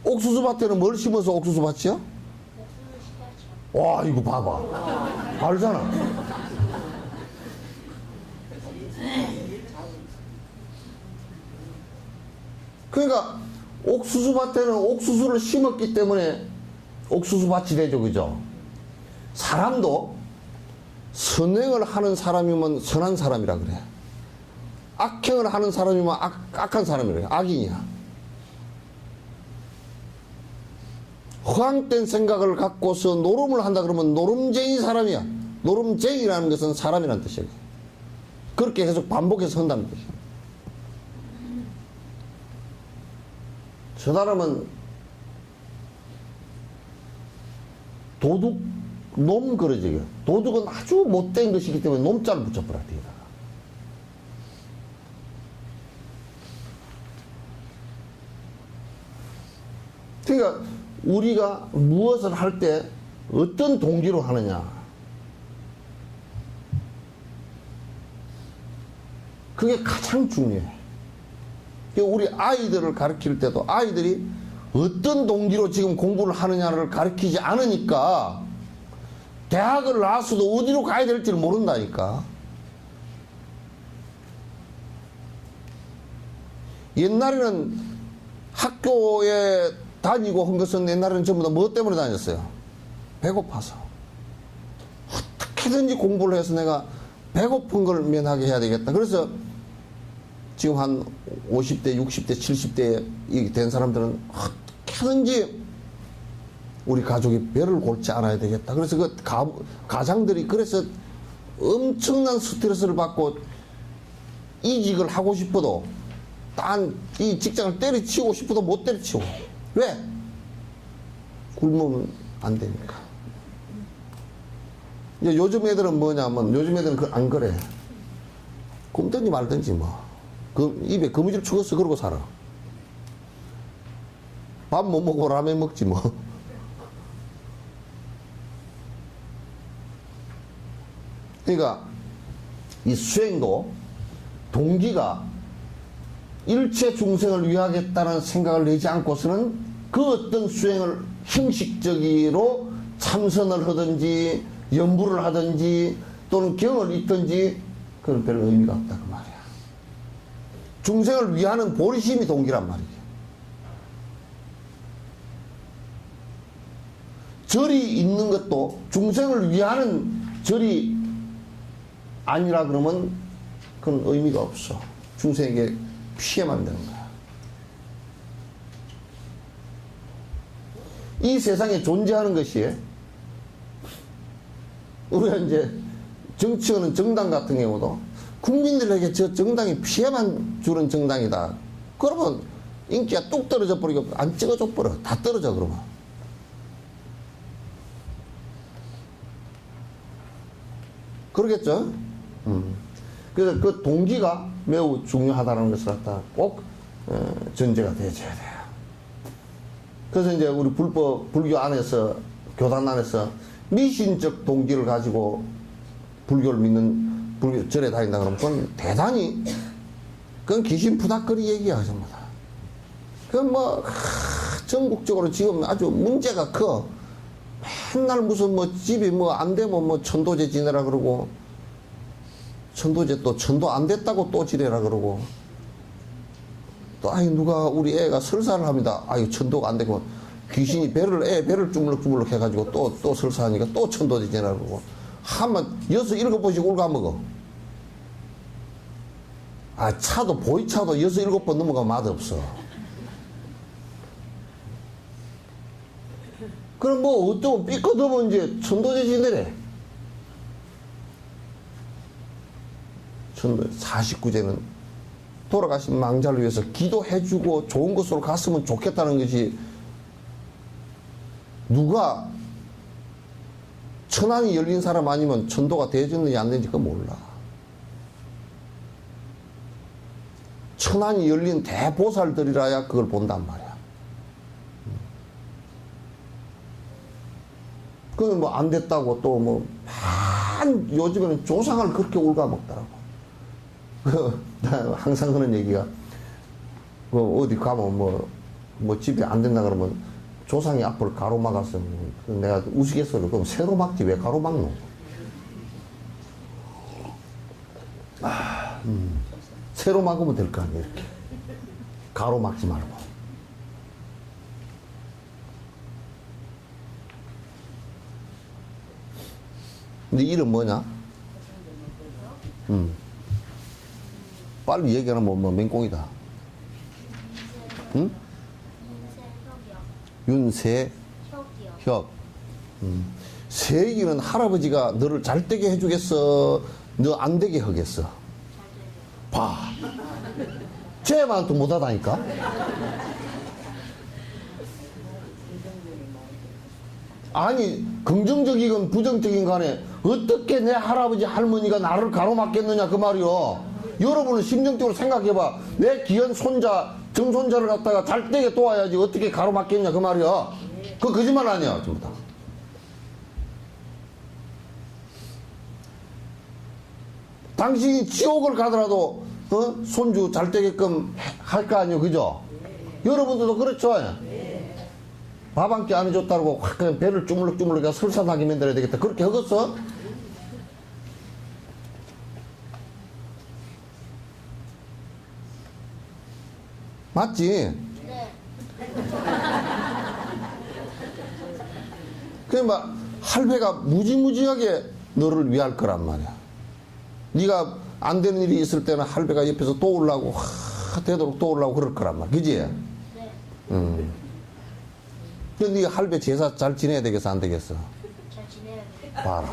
옥수수밭에는 뭘 심어서 옥수수밭이야? 와, 이거 봐봐. 알잖아. 그러니까 옥수수밭에는 옥수수를 심었기 때문에 옥수수밭이 되죠, 그죠? 사람도 선행을 하는 사람이면 선한 사람이라 그래. 악행을 하는 사람이면 악한 사람이라 그래. 악인이야. 허황된 생각을 갖고서 노름을 한다 그러면 노름쟁이 사람이야. 노름쟁이라는 것은 사람이라는 뜻이야. 그렇게 계속 반복해서 한다는 뜻이야. 저 사람은 도둑, 놈 그러지. 도둑은 아주 못된 것이기 때문에 놈자를 붙여버려, 뒤에다가. 그러니까 우리가 무엇을 할 때 어떤 동기로 하느냐. 그게 가장 중요해. 우리 아이들을 가르칠 때도 아이들이 어떤 동기로 지금 공부를 하느냐를 가르치지 않으니까 대학을 나와서도 어디로 가야 될지를 모른다니까. 옛날에는 학교에 다니고 한 것은 옛날에는 전부 다 뭐 때문에 다녔어요? 배고파서. 어떻게든지 공부를 해서 내가 배고픈 걸 면하게 해야 되겠다. 그래서 지금 한 50대, 60대, 70대 된 사람들은 어떻게든지 우리 가족이 배를 골지 않아야 되겠다. 그래서 그 가장들이 그래서 엄청난 스트레스를 받고 이직을 하고 싶어도 딴 이 직장을 때려치우고 싶어도 못 때려치우고. 왜? 굶으면 안 되니까. 이제 요즘 애들은 뭐냐면, 요즘 애들은 안 그래. 굶든지 말든지 뭐. 입에 거미줄 죽었어 그러고 살아. 밥 못 먹고 라면 먹지 뭐. 그러니까 이 수행도 동기가 일체 중생을 위하겠다는 생각을 내지 않고서는 그 어떤 수행을 형식적으로 참선을 하든지 연부를 하든지 또는 경을 읽든지 그건 별 의미가 없다 그 말이야. 중생을 위하는 보리심이 동기란 말이에요. 절이 있는 것도 중생을 위하는 절이 아니라 그러면 그건 의미가 없어. 중생에게 피해만 되는 거야. 이 세상에 존재하는 것이 우리가 이제 정치하는 정당 같은 경우도 국민들에게 저 정당이 피해만 주는 정당이다. 그러면 인기가 뚝 떨어져 버리고 안 찍어줘 버려. 다 떨어져 그러면. 그러겠죠? 그래서 그 동기가 매우 중요하다는 것을 갖다 꼭 전제가 되어줘야 돼요. 그래서 이제 우리 불교 안에서, 교단 안에서 미신적 동기를 가지고 불교를 믿는, 불교 절에 다닌다 그러면 그건 대단히, 그건 귀신 푸닥거리 얘기야, 전부 다. 그건 뭐, 전국적으로 지금 아주 문제가 커. 맨날 무슨 뭐 집이 뭐 안 되면 뭐 천도제 지내라 그러고, 천도제 또 천도 안 됐다고 또 지내라 그러고, 또 아이 누가 우리 애가 설사를 합니다. 아유 천도가 안 되고 귀신이 배를 주물럭주물럭 해가지고 또 설사하니까 또 천도지지나고 그러고 한번 6, 7번씩 울가 먹어. 아, 차도 보이차도 6, 7번 넘어가면 맛없어. 그럼 뭐 어쩌고 삐끗하면 이제 천도지지내래. 49제는 돌아가신 망자를 위해서 기도해주고 좋은 곳으로 갔으면 좋겠다는 것이, 누가 천안이 열린 사람 아니면 천도가 되어졌는지 안 되는지 그거 몰라. 천안이 열린 대보살들이라야 그걸 본단 말이야. 그건 뭐 안 됐다고 또 뭐, 요즘에는 조상을 그렇게 울가먹더라고. 나 항상 그런 얘기가, 어디 가면 뭐 집에 안 된다 그러면 조상이 앞을 가로막았어. 내가 우스갯소리로, 그럼 새로 막지 왜 가로막노? 새로 막으면 될 거 아니야, 이렇게. 가로막지 말고. 근데 이름 뭐냐? 빨리 얘기하면 뭐 맹꽁이다. 응? 윤세혁. 세익이는 할아버지가 너를 잘 되게 해주겠어? 너 안 되게 하겠어? 봐. 쟤만도 못하다니까? 아니, 긍정적이건 부정적인 간에 어떻게 내 할아버지 할머니가 나를 가로막겠느냐 그 말이요. 여러분은 심정적으로 생각해봐. 내 귀한 손자 정손자를 갖다가 잘 되게 도와야지 어떻게 가로막겠냐 그 말이야. 그거 거짓말 아니야 전부 다. 당신이 지옥을 가더라도 손주 잘 되게끔 할 거 아니에요, 그죠? 여러분들도 그렇죠. 밥 한 끼 안 해줬다고 확 그냥 배를 주물럭주물럭 설사나게 만들어야 되겠다 그렇게 하겠어? 맞지? 네. 그래 막 할배가 무지무지하게 너를 위할 거란 말이야. 네가 안 되는 일이 있을 때는 할배가 옆에서 도우려고 되도록 도우려고 그럴 거란 말이야. 그지? 네. 근데 네가 할배 제사 잘 지내야 되겠어 안 되겠어? 잘 지내야 돼. 봐라.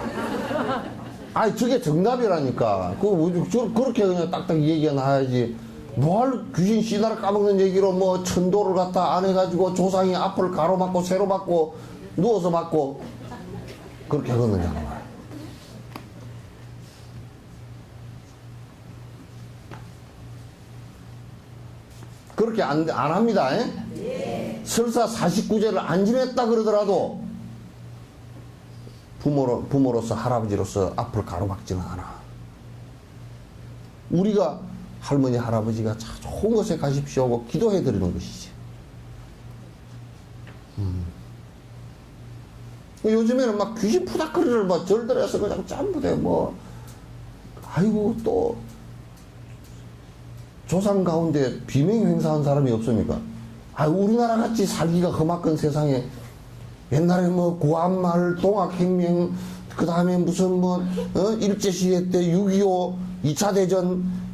아니 저게 정답이라니까. 그렇게 그냥 딱딱 얘기해놔야지. 뭘 귀신 씨나를 까먹는 얘기로 뭐 천도를 갖다 안 해가지고 조상이 앞을 가로막고 세로막고 누워서 막고 그렇게 하겠느냐. 그렇게 안 합니다. 네. 설사 49제를 안 지냈다 그러더라도 부모로서 할아버지로서 앞을 가로막지는 않아. 우리가 할머니 할아버지가 자 좋은 곳에 가십시오 하고 기도해 드리는 것이지. 요즘에는 막 귀신 푸닥거리를 막 절들해서 그냥 전부 다 뭐 아이고 또 조상 가운데 비명 행사한 사람이 없습니까? 아, 우리나라 같이 살기가 험악한 세상에 옛날에 뭐 구한말 동학혁명 그 다음에 무슨 뭐 일제시대 때 6.25 2차 대전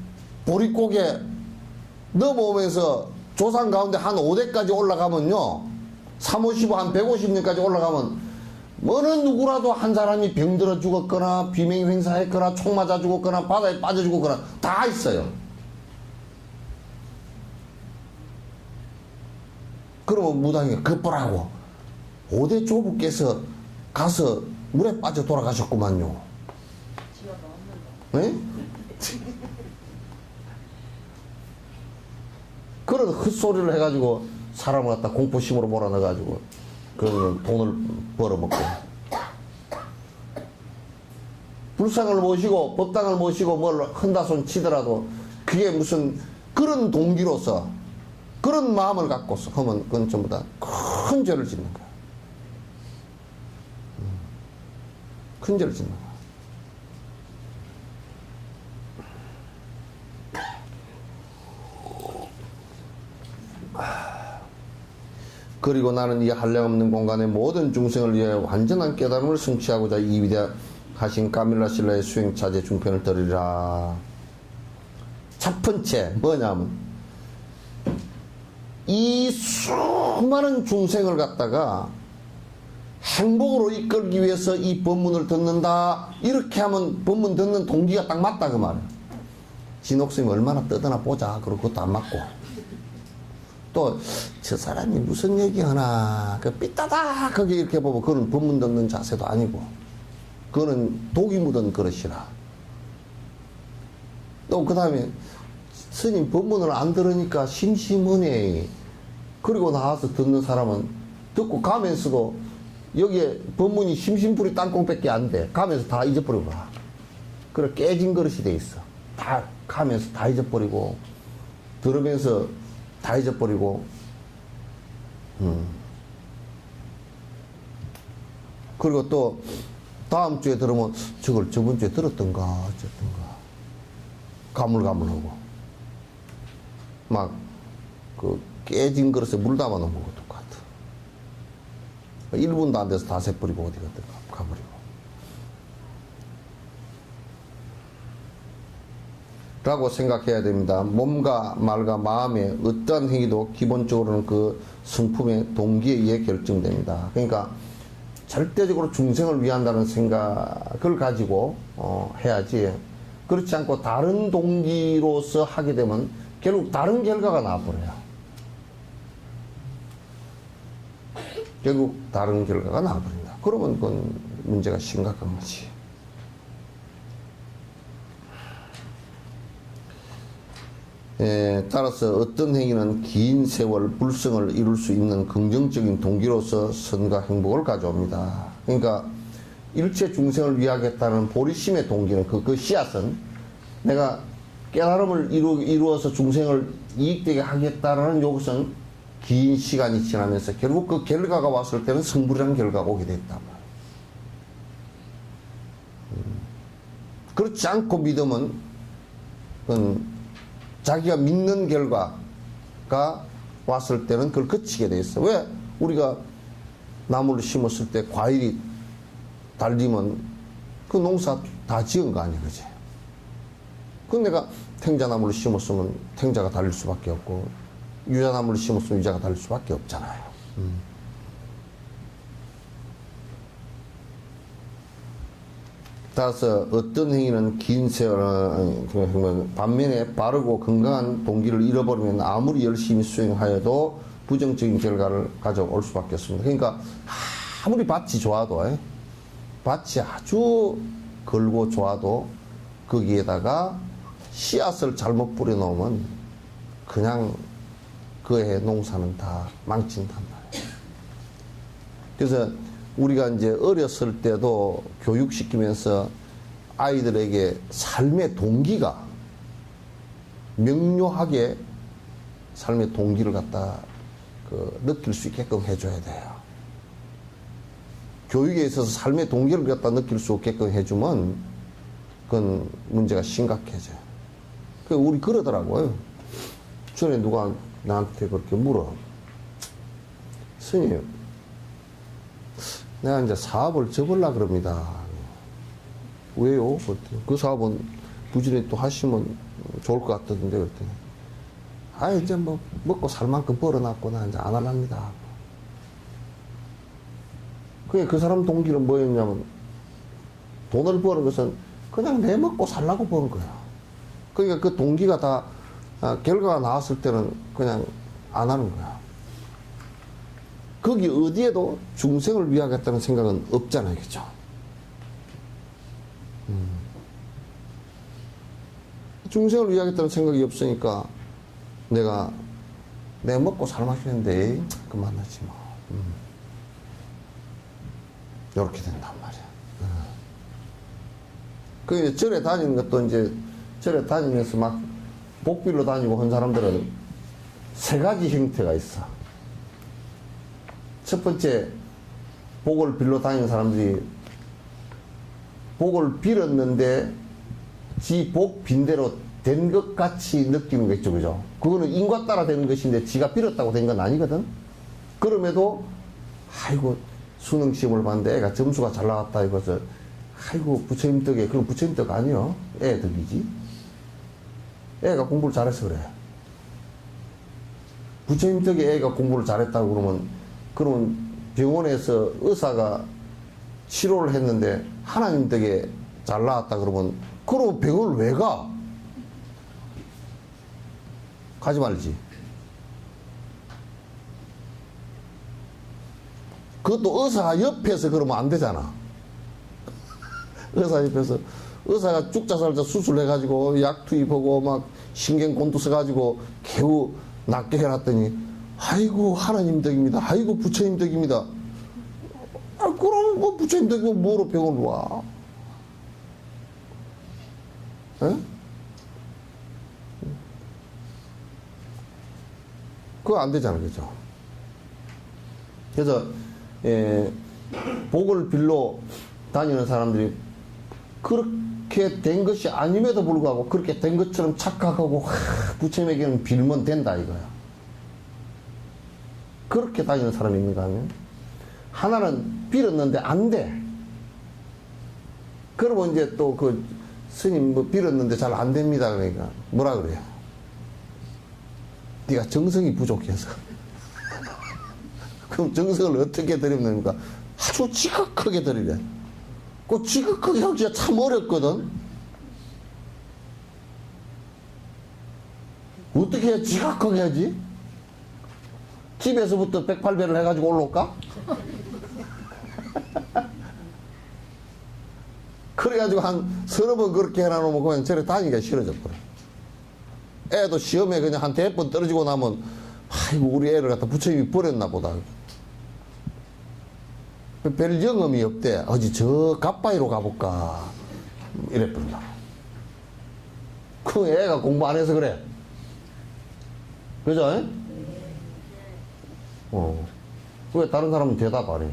보릿고개 넘어오면서 조상 가운데 한 5대까지 올라가면요 3, 55, 한 150년까지 올라가면 어느 누구라도 한 사람이 병들어 죽었거나 비명 행사했거나 총 맞아 죽었거나 바다에 빠져 죽었거나 다 있어요. 그러면 무당이 급보라고 5대 조부께서 가서 물에 빠져 돌아가셨구만요. 네? 그런 헛소리를 해가지고 사람을 갖다 공포심으로 몰아넣어가지고 그 돈을 벌어먹고 불상을 모시고 법당을 모시고 뭘 흔다손 치더라도 그게 무슨 그런 동기로서 그런 마음을 갖고서 하면 그건 전부 다 큰 죄를 짓는 거야. 큰 죄를 짓는 거야. 그리고 나는 이 한량없는 공간의 모든 중생을 위해 완전한 깨달음을 성취하고자 이 위대하신 까밀라 신라의 수행차제 중편을 들으리라. 첫 번째 뭐냐면 이 수많은 중생을 갖다가 행복으로 이끌기 위해서 이 법문을 듣는다. 이렇게 하면 법문 듣는 동기가 딱 맞다 그 말이야. 진옥스님이 얼마나 떠드나 보자. 그리고 그것도 안 맞고. 또 저 사람이 무슨 얘기하나 그 삐따다 거기 이렇게 보면 그건 법문 듣는 자세도 아니고 그거는 독이 묻은 그릇이라. 또 그 다음에 스님 법문을 안 들으니까 심심하네. 그리고 나와서 듣는 사람은 듣고 가면서도 여기에 법문이 심심풀이 땅콩밖에 안 돼. 가면서 다 잊어버리고 가. 그래 깨진 그릇이 돼 있어. 다 가면서 다 잊어버리고 들으면서 다 잊어버리고 그리고 또 다음 주에 들으면 저걸 저번 주에 들었던가 어쨌던가 가물가물하고 막 그 깨진 그릇에 물 담아 놓은 거 똑같아. 1분도 안 돼서 다 새버리고 어디 가버리고. 라고 생각해야 됩니다. 몸과 말과 마음의 어떠한 행위도 기본적으로는 그 성품의 동기에 의해 결정됩니다. 그러니까 절대적으로 중생을 위한다는 생각을 가지고 해야지, 그렇지 않고 다른 동기로서 하게 되면 결국 다른 결과가 나와버려요. 결국 다른 결과가 나와버린다. 그러면 그건 문제가 심각한 거지. 따라서 어떤 행위는 긴 세월 불성을 이룰 수 있는 긍정적인 동기로서 선과 행복을 가져옵니다. 그러니까 일체 중생을 위하겠다는 보리심의 동기는 그 씨앗은 내가 깨달음을 이루어서 중생을 이익되게 하겠다라는 요것은 긴 시간이 지나면서 결국 그 결과가 왔을 때는 성불이라는 결과가 오게 됐단 말이에요. 그렇지 않고 믿으면 그건 자기가 믿는 결과가 왔을 때는 그걸 거치게 돼 있어. 왜? 우리가 나무를 심었을 때 과일이 달리면 그 농사 다 지은 거 아니야, 그지? 그 내가 탱자나무를 심었으면 탱자가 달릴 수밖에 없고, 유자나무를 심었으면 유자가 달릴 수밖에 없잖아요. 따라서 어떤 행위는 긴 세월, 반면에 바르고 건강한 동기를 잃어버리면 아무리 열심히 수행하여도 부정적인 결과를 가져올 수밖에 없습니다. 그러니까 아무리 밭이 좋아도, 밭이 아주 걸고 좋아도 거기에다가 씨앗을 잘못 뿌려놓으면 그냥 그의 농사는 다 망친단 말이에요. 그래서 우리가 이제 어렸을 때도 교육시키면서 아이들에게 삶의 동기가 명료하게 삶의 동기를 갖다 느낄 수 있게끔 해줘야 돼요. 교육에 있어서 삶의 동기를 갖다 느낄 수 없게끔 해주면 그건 문제가 심각해져요. 우리 그러더라고요. 전에 누가 나한테 그렇게 물어. 스님, 내가 이제 사업을 접으려고 그럽니다. 왜요? 그 사업은 부지런히 또 하시면 좋을 것 같던데, 그랬더니. 이제 뭐, 먹고 살 만큼 벌어놨고, 나 이제 안 할랍니다. 그 사람 동기는 뭐였냐면, 돈을 버는 것은 그냥 내 먹고 살라고 버는 거야. 그러니까 그 동기가 다, 결과가 나왔을 때는 그냥 안 하는 거야. 거기 어디에도 중생을 위하겠다는 생각은 없잖아요. 그죠? 중생을 위하겠다는 생각이 없으니까 내가 내 먹고 살마시는데 그만하지 뭐. 이렇게 된단 말이야. 그 절에 다니는 것도 이제 절에 다니면서 막 복빌로 다니고 한 사람들은 세 가지 형태가 있어. 첫 번째, 복을 빌러 다니는 사람들이 복을 빌었는데 지 복 빈대로 된 것 같이 느끼는 거 있죠, 그죠? 그거는 인과 따라 되는 것인데 지가 빌었다고 된 건 아니거든? 그럼에도 아이고 수능 시험을 봤는데 애가 점수가 잘 나왔다 이것을 아이고 부처님 덕에 그럼 부처님 덕 아니요 애 덕이지. 애가 공부를 잘해서 그래. 부처님 덕에 애가 공부를 잘했다고 그러면 병원에서 의사가 치료를 했는데 하나님 덕에 잘 나왔다 그러면 병원을 왜 가? 가지 말지. 그것도 의사 옆에서 그러면 안 되잖아. 의사 옆에서 의사가 죽자 살자 수술해가지고 약 투입하고 막 신경곤두 써가지고 겨우 낫게 해놨더니 아이고 하나님 덕입니다. 아이고 부처님 덕입니다. 아 그럼 뭐 부처님 덕이면 뭐로 병원을 와? 에? 그거 안 되잖아, 그죠? 그래서 복을 빌러 다니는 사람들이 그렇게 된 것이 아님에도 불구하고 그렇게 된 것처럼 착각하고 부처님에게는 빌면 된다 이거야. 그렇게 다니는 사람이 있는가 하면 하나는 빌었는데 안 돼. 그러면 이제 또 그 스님 뭐 빌었는데 잘 안 됩니다. 그러니까 뭐라 그래요? 네가 정성이 부족해서. 그럼 정성을 어떻게 드리면 아주 지극하게 드리래. 그 지극하게 하기가 참 어렵거든. 어떻게 해야 지극하게 하지? 집에서부터 108배를 해가지고 올라올까? 그래가지고 한 서너 번 그렇게 해놔놓으면 그냥 저래 다니기가 싫어져 버려. 애도 시험에 그냥 한 100번 떨어지고 나면 아이고 우리 애를 갖다 부처님이 버렸나 보다. 별 영험이 없대. 어디 저 갓바위로 가볼까 이랬더라. 그 애가 공부 안 해서 그래. 그죠? 왜 다른 사람은 대답 안 해?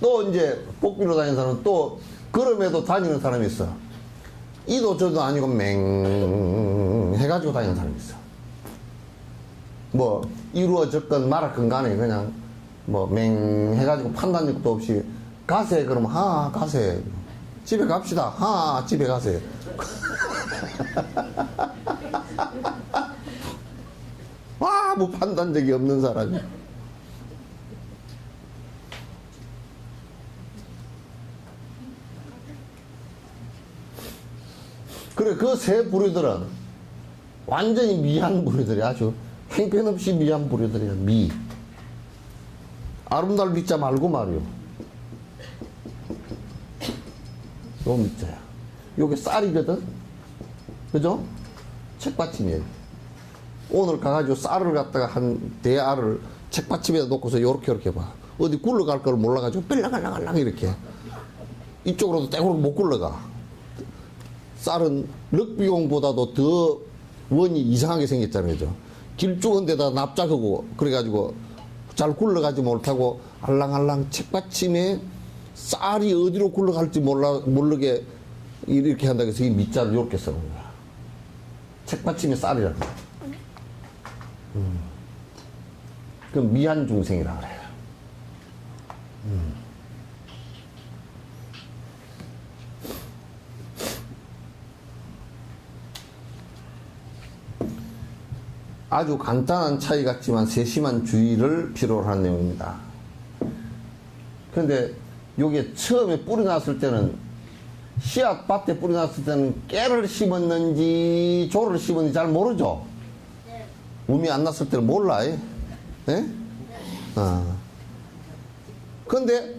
또 이제 복비로 다니는 사람은 또 그럼에도 다니는 사람이 있어. 이도 저도 아니고 맹 해가지고 다니는 사람이 있어. 뭐 이루어졌건 말았건 간에 그냥 뭐 맹 해가지고 판단력도 없이 가세 그러면 하 가세 집에 갑시다 하 집에 가세. 아무 판단력이 없는 사람이. 그래 그 세 부류들은 완전히 미한 부류들이 아주 형편없이 미한 부류들이야. 미 아름다울 미자 말고 말이요. 요 미자야. 요게 쌀이거든. 그죠? 책받침이에요. 오늘 가가지고 쌀을 갖다가 한 대알을 책받침에다 놓고서 요렇게 봐. 어디 굴러갈 걸 몰라가지고 뺄랑갈랑갈랑 이렇게 이쪽으로도 땡으로 못 굴러가. 쌀은 럭비공보다도 더 원이 이상하게 생겼잖아요. 그죠? 길쭉한 데다 납작하고 그래가지고 잘 굴러가지 못하고 알랑알랑 책받침에 쌀이 어디로 굴러갈지 모르게 이렇게 한다고 해서 이 밑자를 이렇게 써놓은 거야. 책받침에 쌀이라고. 그럼 미한 중생이라 그래요. 아주 간단한 차이 같지만 세심한 주의를 필요로 하는 내용입니다. 그런데 요게 처음에 뿌리 났을 때는 씨앗밭에 뿌리 났을 때는 깨를 심었는지 조를 심었는지 잘 모르죠? 네. 음이 안 났을 때는 몰라. 네? 네? 그런데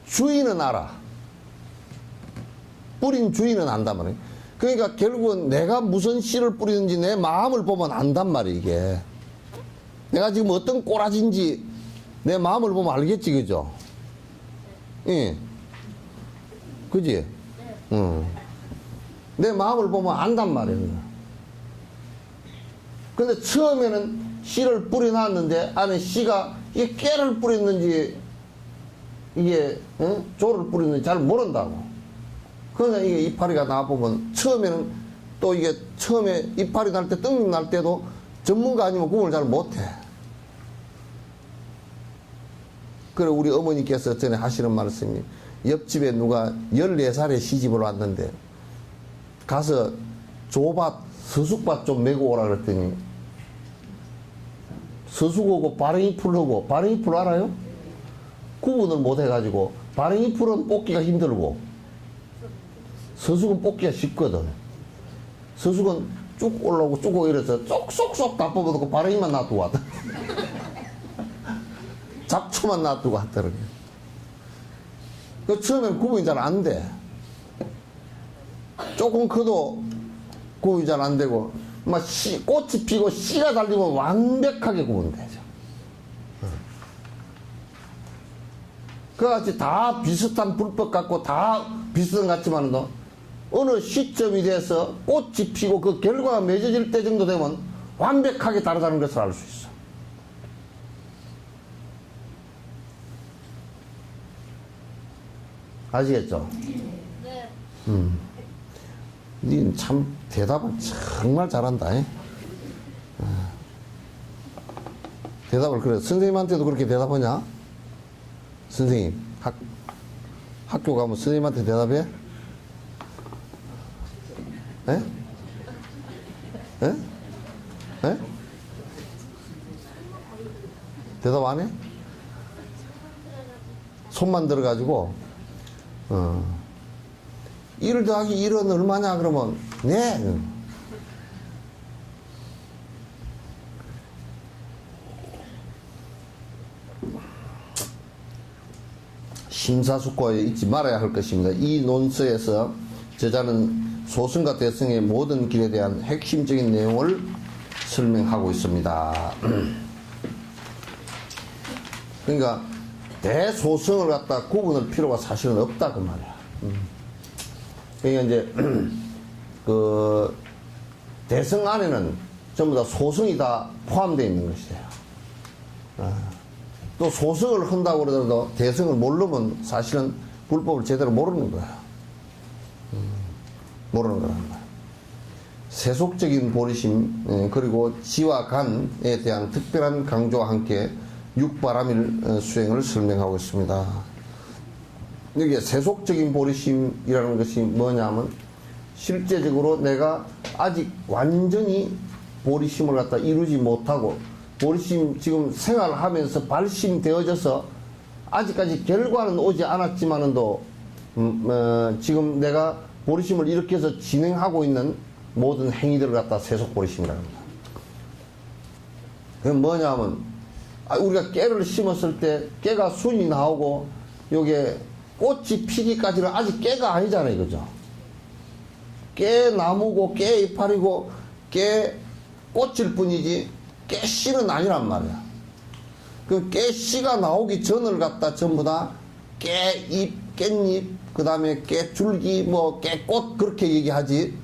주인은 알아. 뿌린 주인은 안단 말이에요. 그러니까 결국은 내가 무슨 씨를 뿌리는지 내 마음을 보면 안단 말이에요, 이게. 내가 지금 어떤 꼬라지인지 내 마음을 보면 알겠지, 그죠? 예. 그지? 응. 내 마음을 보면 안단 말이에요. 근데 처음에는 씨를 뿌려놨는데 안에 씨가 이게 깨를 뿌렸는지 이게 조를 뿌렸는지 잘 모른다고. 그러니까 이게 이파리가 나와보면 처음에는 또 이게 처음에 이파리 날 때, 떡잎 날 때도 전문가 아니면 구분을 잘 못해. 그래, 우리 어머니께서 전에 하시는 말씀이, 옆집에 누가 14살에 시집을 왔는데, 가서 조밭, 서숙밭 좀 메고 오라 그랬더니, 서숙하고 바랭이 풀하고, 바랭이 풀 알아요? 구분을 못 해가지고, 바랭이 풀은 뽑기가 힘들고, 서숙은 뽑기가 쉽거든. 서숙은 쭉 올라오고 쭉 오고 이래서 쏙쏙쏙 다 뽑아놓고 바랭이만 놔두고 왔다. 잡초만 놔두고 왔더라고요. 그 처음엔 구분이 잘 안 돼. 조금 커도 구분이 잘 안 되고, 막 꽃이 피고 씨가 달리면 완벽하게 구분되죠. 그같이 다 비슷한 불법 같고 다 비슷한 것 같지만도 어느 시점이 돼서 꽃이 피고 그 결과가 맺어질 때 정도 되면 완벽하게 다르다는 것을 알 수 있어. 아시겠죠? 네. 니는 참 대답을 정말 잘한다. 대답을 그래. 선생님한테도 그렇게 대답하냐? 선생님, 학교 가면 선생님한테 대답해? 에? 에? 에? 대답 안 해? 손만 들어가지고, 1 더하기 1은 얼마냐? 그러면, 네. 심사숙고에 잊지 말아야 할 것입니다. 이 논서에서 저자는 소승과 대승의 모든 길에 대한 핵심적인 내용을 설명하고 있습니다. 그러니까 대소승을 갖다 구분할 필요가 사실은 없다 그 말이야. 그러니까 이제 그 대승 안에는 전부 다 소승이 다 포함되어 있는 것이에요. 또 소승을 한다고 그러더라도 대승을 모르면 사실은 불법을 제대로 모르는 거야. 모르는 거란 말이야. 세속적인 보리심, 그리고 지와 간에 대한 특별한 강조와 함께 육바람일 수행을 설명하고 있습니다. 여기에 세속적인 보리심이라는 것이 뭐냐면 실제적으로 내가 아직 완전히 보리심을 갖다 이루지 못하고 보리심 지금 생활하면서 발심되어져서 아직까지 결과는 오지 않았지만은도 지금 내가 보리심을 이렇게 해서 진행하고 있는 모든 행위들을 갖다 세속 보리심이라는 거야. 그건 뭐냐면 우리가 깨를 심었을 때 깨가 순이 나오고 요게 꽃이 피기까지는 아직 깨가 아니잖아요, 그죠? 깨나무고 깨이파리고 깨꽃일 뿐이지 깨씨는 아니란 말이야. 그 깨씨가 나오기 전을 갖다 전부 다 깨잎, 깻잎, 그 다음에 깨줄기, 뭐 깨꽃 그렇게 얘기하지.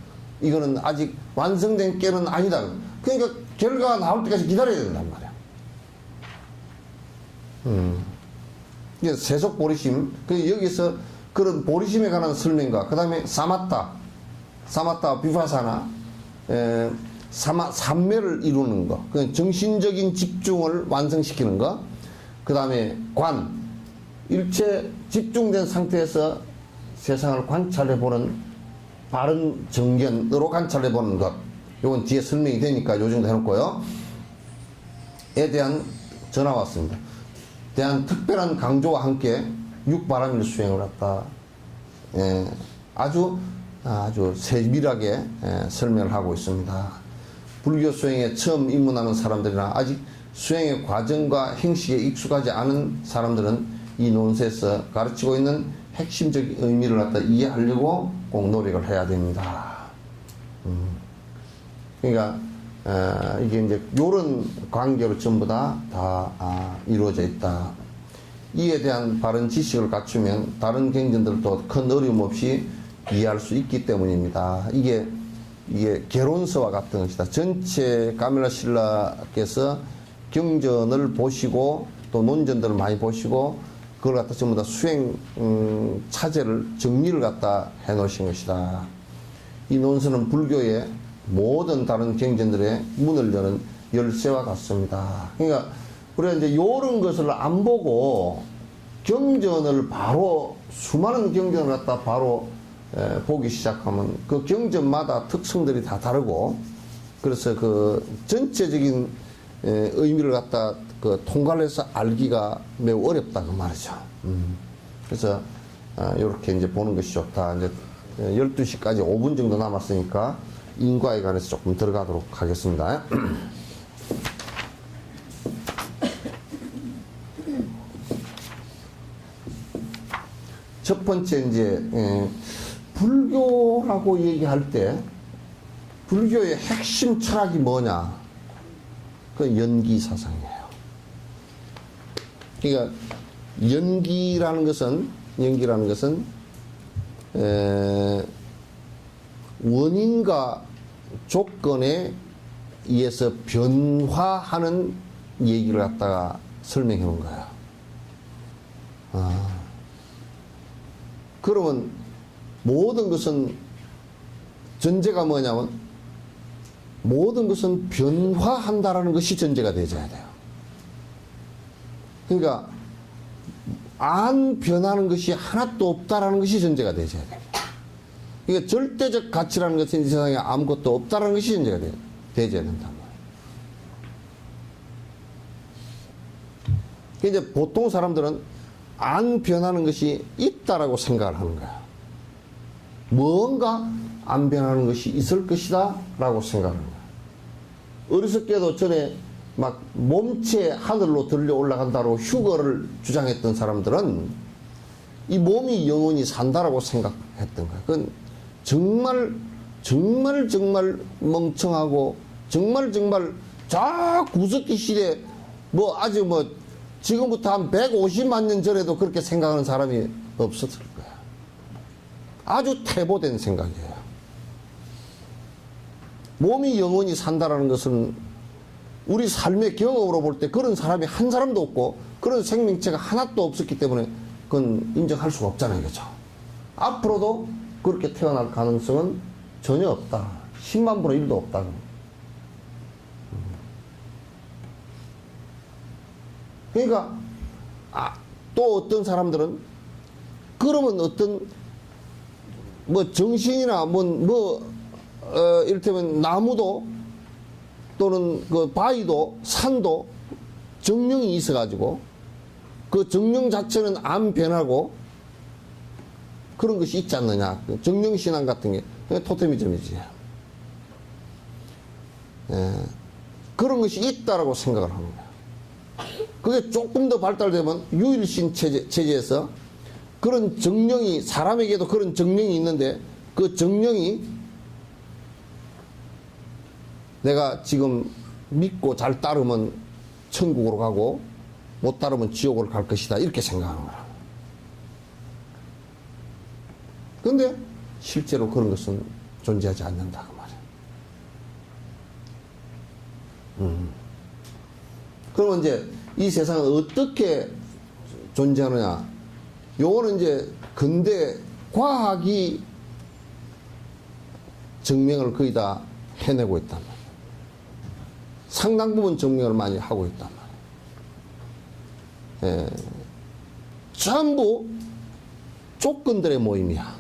이거는 아직 완성된 깨는 아니다. 그러니까 결과가 나올 때까지 기다려야 된단 말이야. 이게 세속 보리심. 여기서 그런 보리심에 관한 설명과 그 다음에 사마타 비파사나 삼매를 이루는 거, 그 정신적인 집중을 완성시키는 거, 그 다음에 관, 일체 집중된 상태에서 세상을 관찰해보는 바른 정견으로 관찰해보는 것, 요건 뒤에 설명이 되니까 요 정도 해놓고요. 에 대한 전화 왔습니다. 대한 특별한 강조와 함께 육바람일 수행을 갖다 아주 세밀하게 설명을 하고 있습니다. 불교 수행에 처음 입문하는 사람들이나 아직 수행의 과정과 행식에 익숙하지 않은 사람들은 이 논서에서 가르치고 있는 핵심적 의미를 갖다 이해하려고 꼭 노력을 해야 됩니다. 그러니까 이게 이제 요런 관계로 전부 다 이루어져 있다. 이에 대한 바른 지식을 갖추면 다른 경전들도 큰 어려움 없이 이해할 수 있기 때문입니다. 이게 개론서와 같은 것이다. 전체 까밀라 신라께서 경전을 보시고 또 논전들을 많이 보시고 그걸 갖다 전부 다 수행 차제를 정리를 갖다 해 놓으신 것이다. 이 논설은 불교의 모든 다른 경전들의 문을 여는 열쇠와 같습니다. 그러니까 우리가 이제 이런 것을 안 보고 경전을 바로 수많은 경전을 갖다 바로 보기 시작하면 그 경전마다 특성들이 다 다르고 그래서 그 전체적인 의미를 갖다 그 통과를 해서 알기가 매우 어렵다 그 말이죠. 그래서 이렇게 이제 보는 것이 좋다. 이제 12시까지 5분 정도 남았으니까 인과에 관해서 조금 들어가도록 하겠습니다. 첫 번째 이제 불교라고 얘기할 때 불교의 핵심 철학이 뭐냐? 그 연기 사상이에요. 그러니까 연기라는 것은 원인과 조건에 의해서 변화하는 얘기를 갖다가 설명해 놓은 거예요. 그러면 모든 것은 전제가 뭐냐면 모든 것은 변화한다라는 것이 전제가 되어야 돼요. 그러니까 안 변하는 것이 하나도 없다라는 것이 전제가 되어야 돼요. 그러니까 절대적 가치라는 것은 이 세상에 아무것도 없다라는 것이 전제가 되어야 된단 말이에요. 그러니까 이제 보통 사람들은 안 변하는 것이 있다라고 생각을 하는 거야. 뭔가 안 변하는 것이 있을 것이다 라고 생각하는 거야. 어리석게도 전에 막 몸체 하늘로 들려 올라간다고 휴거를 주장했던 사람들은 이 몸이 영원히 산다라고 생각했던 거야. 그건 정말 멍청하고 정말 저 구석기 시대에 뭐 아주 뭐 지금부터 한 150만 년 전에도 그렇게 생각하는 사람이 없었을 거야. 아주 퇴보된 생각이에요. 몸이 영원히 산다라는 것은 우리 삶의 경험으로 볼 때 그런 사람이 한 사람도 없고 그런 생명체가 하나도 없었기 때문에 그건 인정할 수가 없잖아요. 그죠? 앞으로도 그렇게 태어날 가능성은 전혀 없다. 10만 분의 1도 없다. 그러니까 또 어떤 사람들은 그러면 어떤 뭐 정신이나 이를테면 나무도 또는 그 바위도 산도 정령이 있어가지고 그 정령 자체는 안 변하고 그런 것이 있지 않느냐. 정령신앙 같은 게 토테미즘이지. 그런 것이 있다라고 생각을 하는 거야. 그게 조금 더 발달되면 유일신 체제에서 그런 정령이 사람에게도 그런 정령이 있는데 그 정령이 내가 지금 믿고 잘 따르면 천국으로 가고 못 따르면 지옥으로 갈 것이다 이렇게 생각하는 거야. 그런데 실제로 그런 것은 존재하지 않는다 그 말이야. 그러면 이제 이 세상은 어떻게 존재하느냐? 요거는 이제 근대 과학이 증명을 거의 다 해내고 있단 말이에요. 상당 부분 증명을 많이 하고 있단 말이에요. 전부 조건들의 모임이야.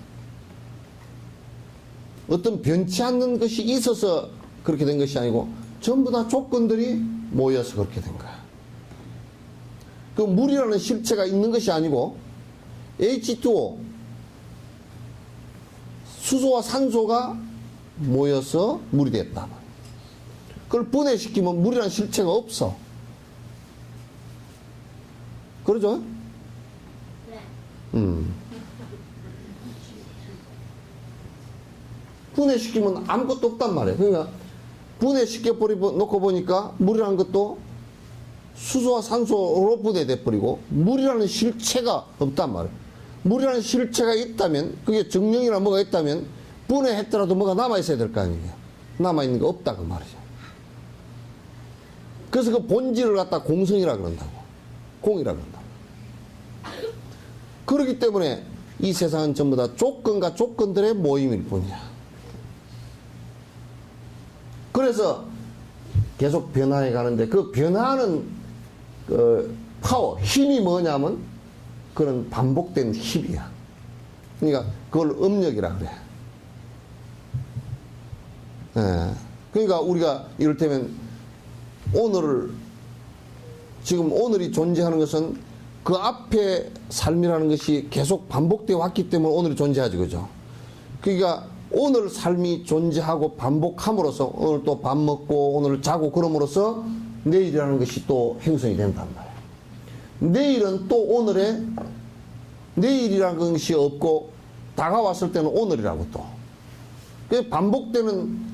어떤 변치 않는 것이 있어서 그렇게 된 것이 아니고 전부 다 조건들이 모여서 그렇게 된 거야. 그 물이라는 실체가 있는 것이 아니고 H2O 수소와 산소가 모여서 물이 됐다. 그걸 분해시키면 물이라는 실체가 없어. 그러죠? 네. 분해시키면 아무것도 없단 말이에요. 그러니까 분해시켜 놓고 보니까 물이라는 것도 수소와 산소로 분해돼 버리고 물이라는 실체가 없단 말이에요. 물이라는 실체가 있다면 그게 정령이나 뭐가 있다면 분해했더라도 뭐가 남아있어야 될 거 아니에요. 남아있는 게 없다 그 말이죠. 그래서 그 본질을 갖다 공성이라 그런다고. 공이라 그런다고. 그렇기 때문에 이 세상은 전부 다 조건과 조건들의 모임일 뿐이야. 그래서 계속 변화해 가는데 그 변화하는 그 파워, 힘이 뭐냐면 그런 반복된 힘이야. 그러니까 그걸 음력이라 그래. 예. 그러니까 우리가 이를테면 지금 오늘이 존재하는 것은 그 앞에 삶이라는 것이 계속 반복되어 왔기 때문에 오늘이 존재하지, 그죠? 그러니까 오늘 삶이 존재하고 반복함으로써 오늘 또 밥 먹고 오늘 자고 그럼으로써 내일이라는 것이 또 형성이 된단 말이에요. 내일은 또 오늘의 내일이라는 것이 없고 다가왔을 때는 오늘이라고 또. 그 반복되는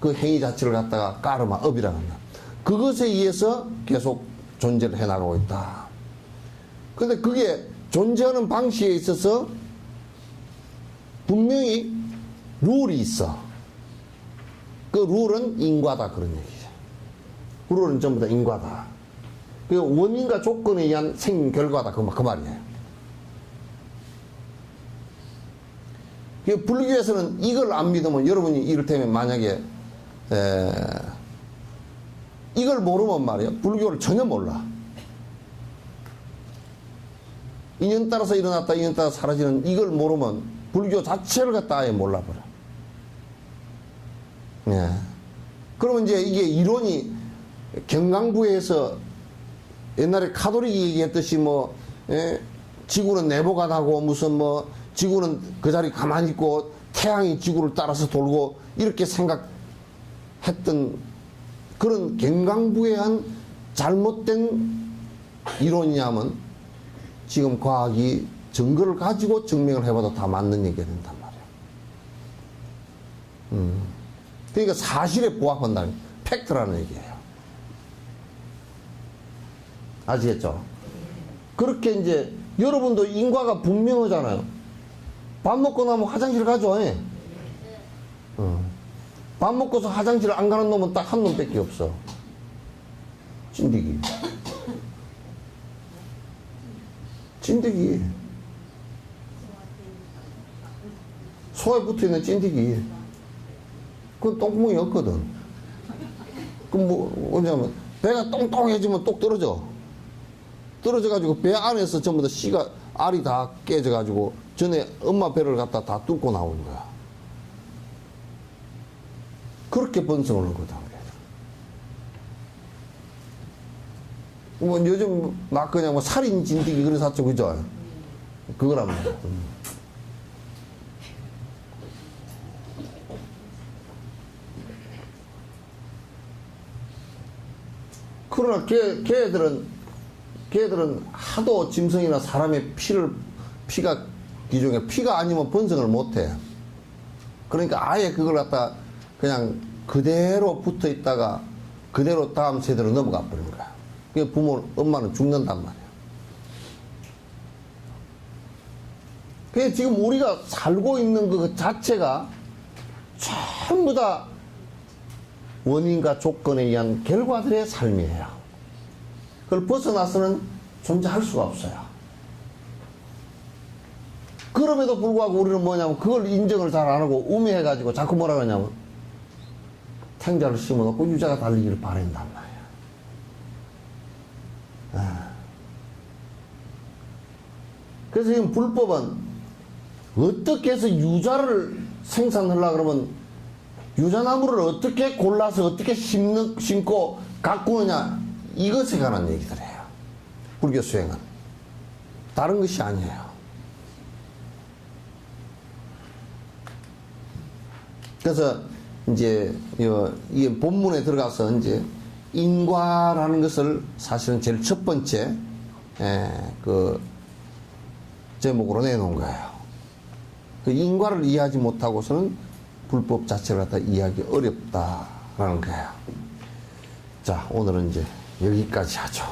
그 행위 자체를 갖다가 까르마, 업이라고 한다. 그것에 의해서 계속 존재를 해나가고 있다. 근데 그게 존재하는 방식에 있어서 분명히 룰이 있어. 그 룰은 인과다, 그런 얘기죠. 룰은 전부 다 인과다. 그 원인과 조건에 의한 생긴 결과다, 그 말이에요. 불교에서는 이걸 안 믿으면, 여러분이 이를테면 만약에 이걸 모르면 말이에요, 불교를 전혀 몰라. 인연 따라서 일어났다 인연 따라서 사라지는 이걸 모르면 불교 자체를 갖다 아예 몰라버려. 예. 그러면 이제 이게 이론이 경강부에서 옛날에 카톨릭이 얘기했듯이 지구는 내보가 나고 무슨 지구는 그 자리 가만히 있고 태양이 지구를 따라서 돌고 이렇게 생각했던 그런 경강부에 한 잘못된 이론이냐면 지금 과학이 증거를 가지고 증명을 해봐도 다 맞는 얘기가 된단 말이에요. 그러니까 사실에 부합한다는 팩트라는 얘기예요. 아시겠죠? 그렇게 이제 여러분도 인과가 분명하잖아요. 밥 먹고 나면 화장실 가죠. 밥 먹고서 화장실 안 가는 놈은 딱 한 놈밖에 없어. 찐득이. 찐득이. 소에 붙어있는 찐득이. 그건 똥구멍이 없거든. 그럼 뭐냐면 배가 똥똥해지면 똑 떨어져. 떨어져가지고 배 안에서 전부 다 씨가 알이 다 깨져가지고 전에 엄마 배를 갖다 다 뚫고 나오는 거야. 그렇게 번성을 하거든. 요즘 막 그냥 살인 진드기 그런 사죠, 그죠? 그거란 말이야. 그러나 걔들은 하도 짐승이나 사람의 피가 기종에 피가 아니면 번성을 못해. 그러니까 아예 그걸 갖다 그냥 그대로 붙어 있다가 그대로 다음 세대로 넘어가 버리는 거야. 그러니까 엄마는 죽는단 말이야. 그래서 지금 우리가 살고 있는 그 자체가 전부 다 원인과 조건에 의한 결과들의 삶이에요. 그걸 벗어나서는 존재할 수가 없어요. 그럼에도 불구하고 우리는 뭐냐면 그걸 인정을 잘 안 하고 우매해가지고 자꾸 뭐라 그러냐면 탱자를 심어놓고 유자가 달리기를 바란단 말이야. 그래서 지금 불법은 어떻게 해서 유자를 생산하려고 그러면 유자나무를 어떻게 골라서 어떻게 심고 가꾸느냐, 이것에 관한 얘기들이에요. 불교 수행은. 다른 것이 아니에요. 그래서 이제 이 본문에 들어가서 이제 인과라는 것을 사실은 제일 첫 번째 그 제목으로 내놓은 거예요. 그 인과를 이해하지 못하고서는 불법 자체를 갖다 이해하기 어렵다라는 거예요. 자, 오늘은 이제 여기까지 하죠.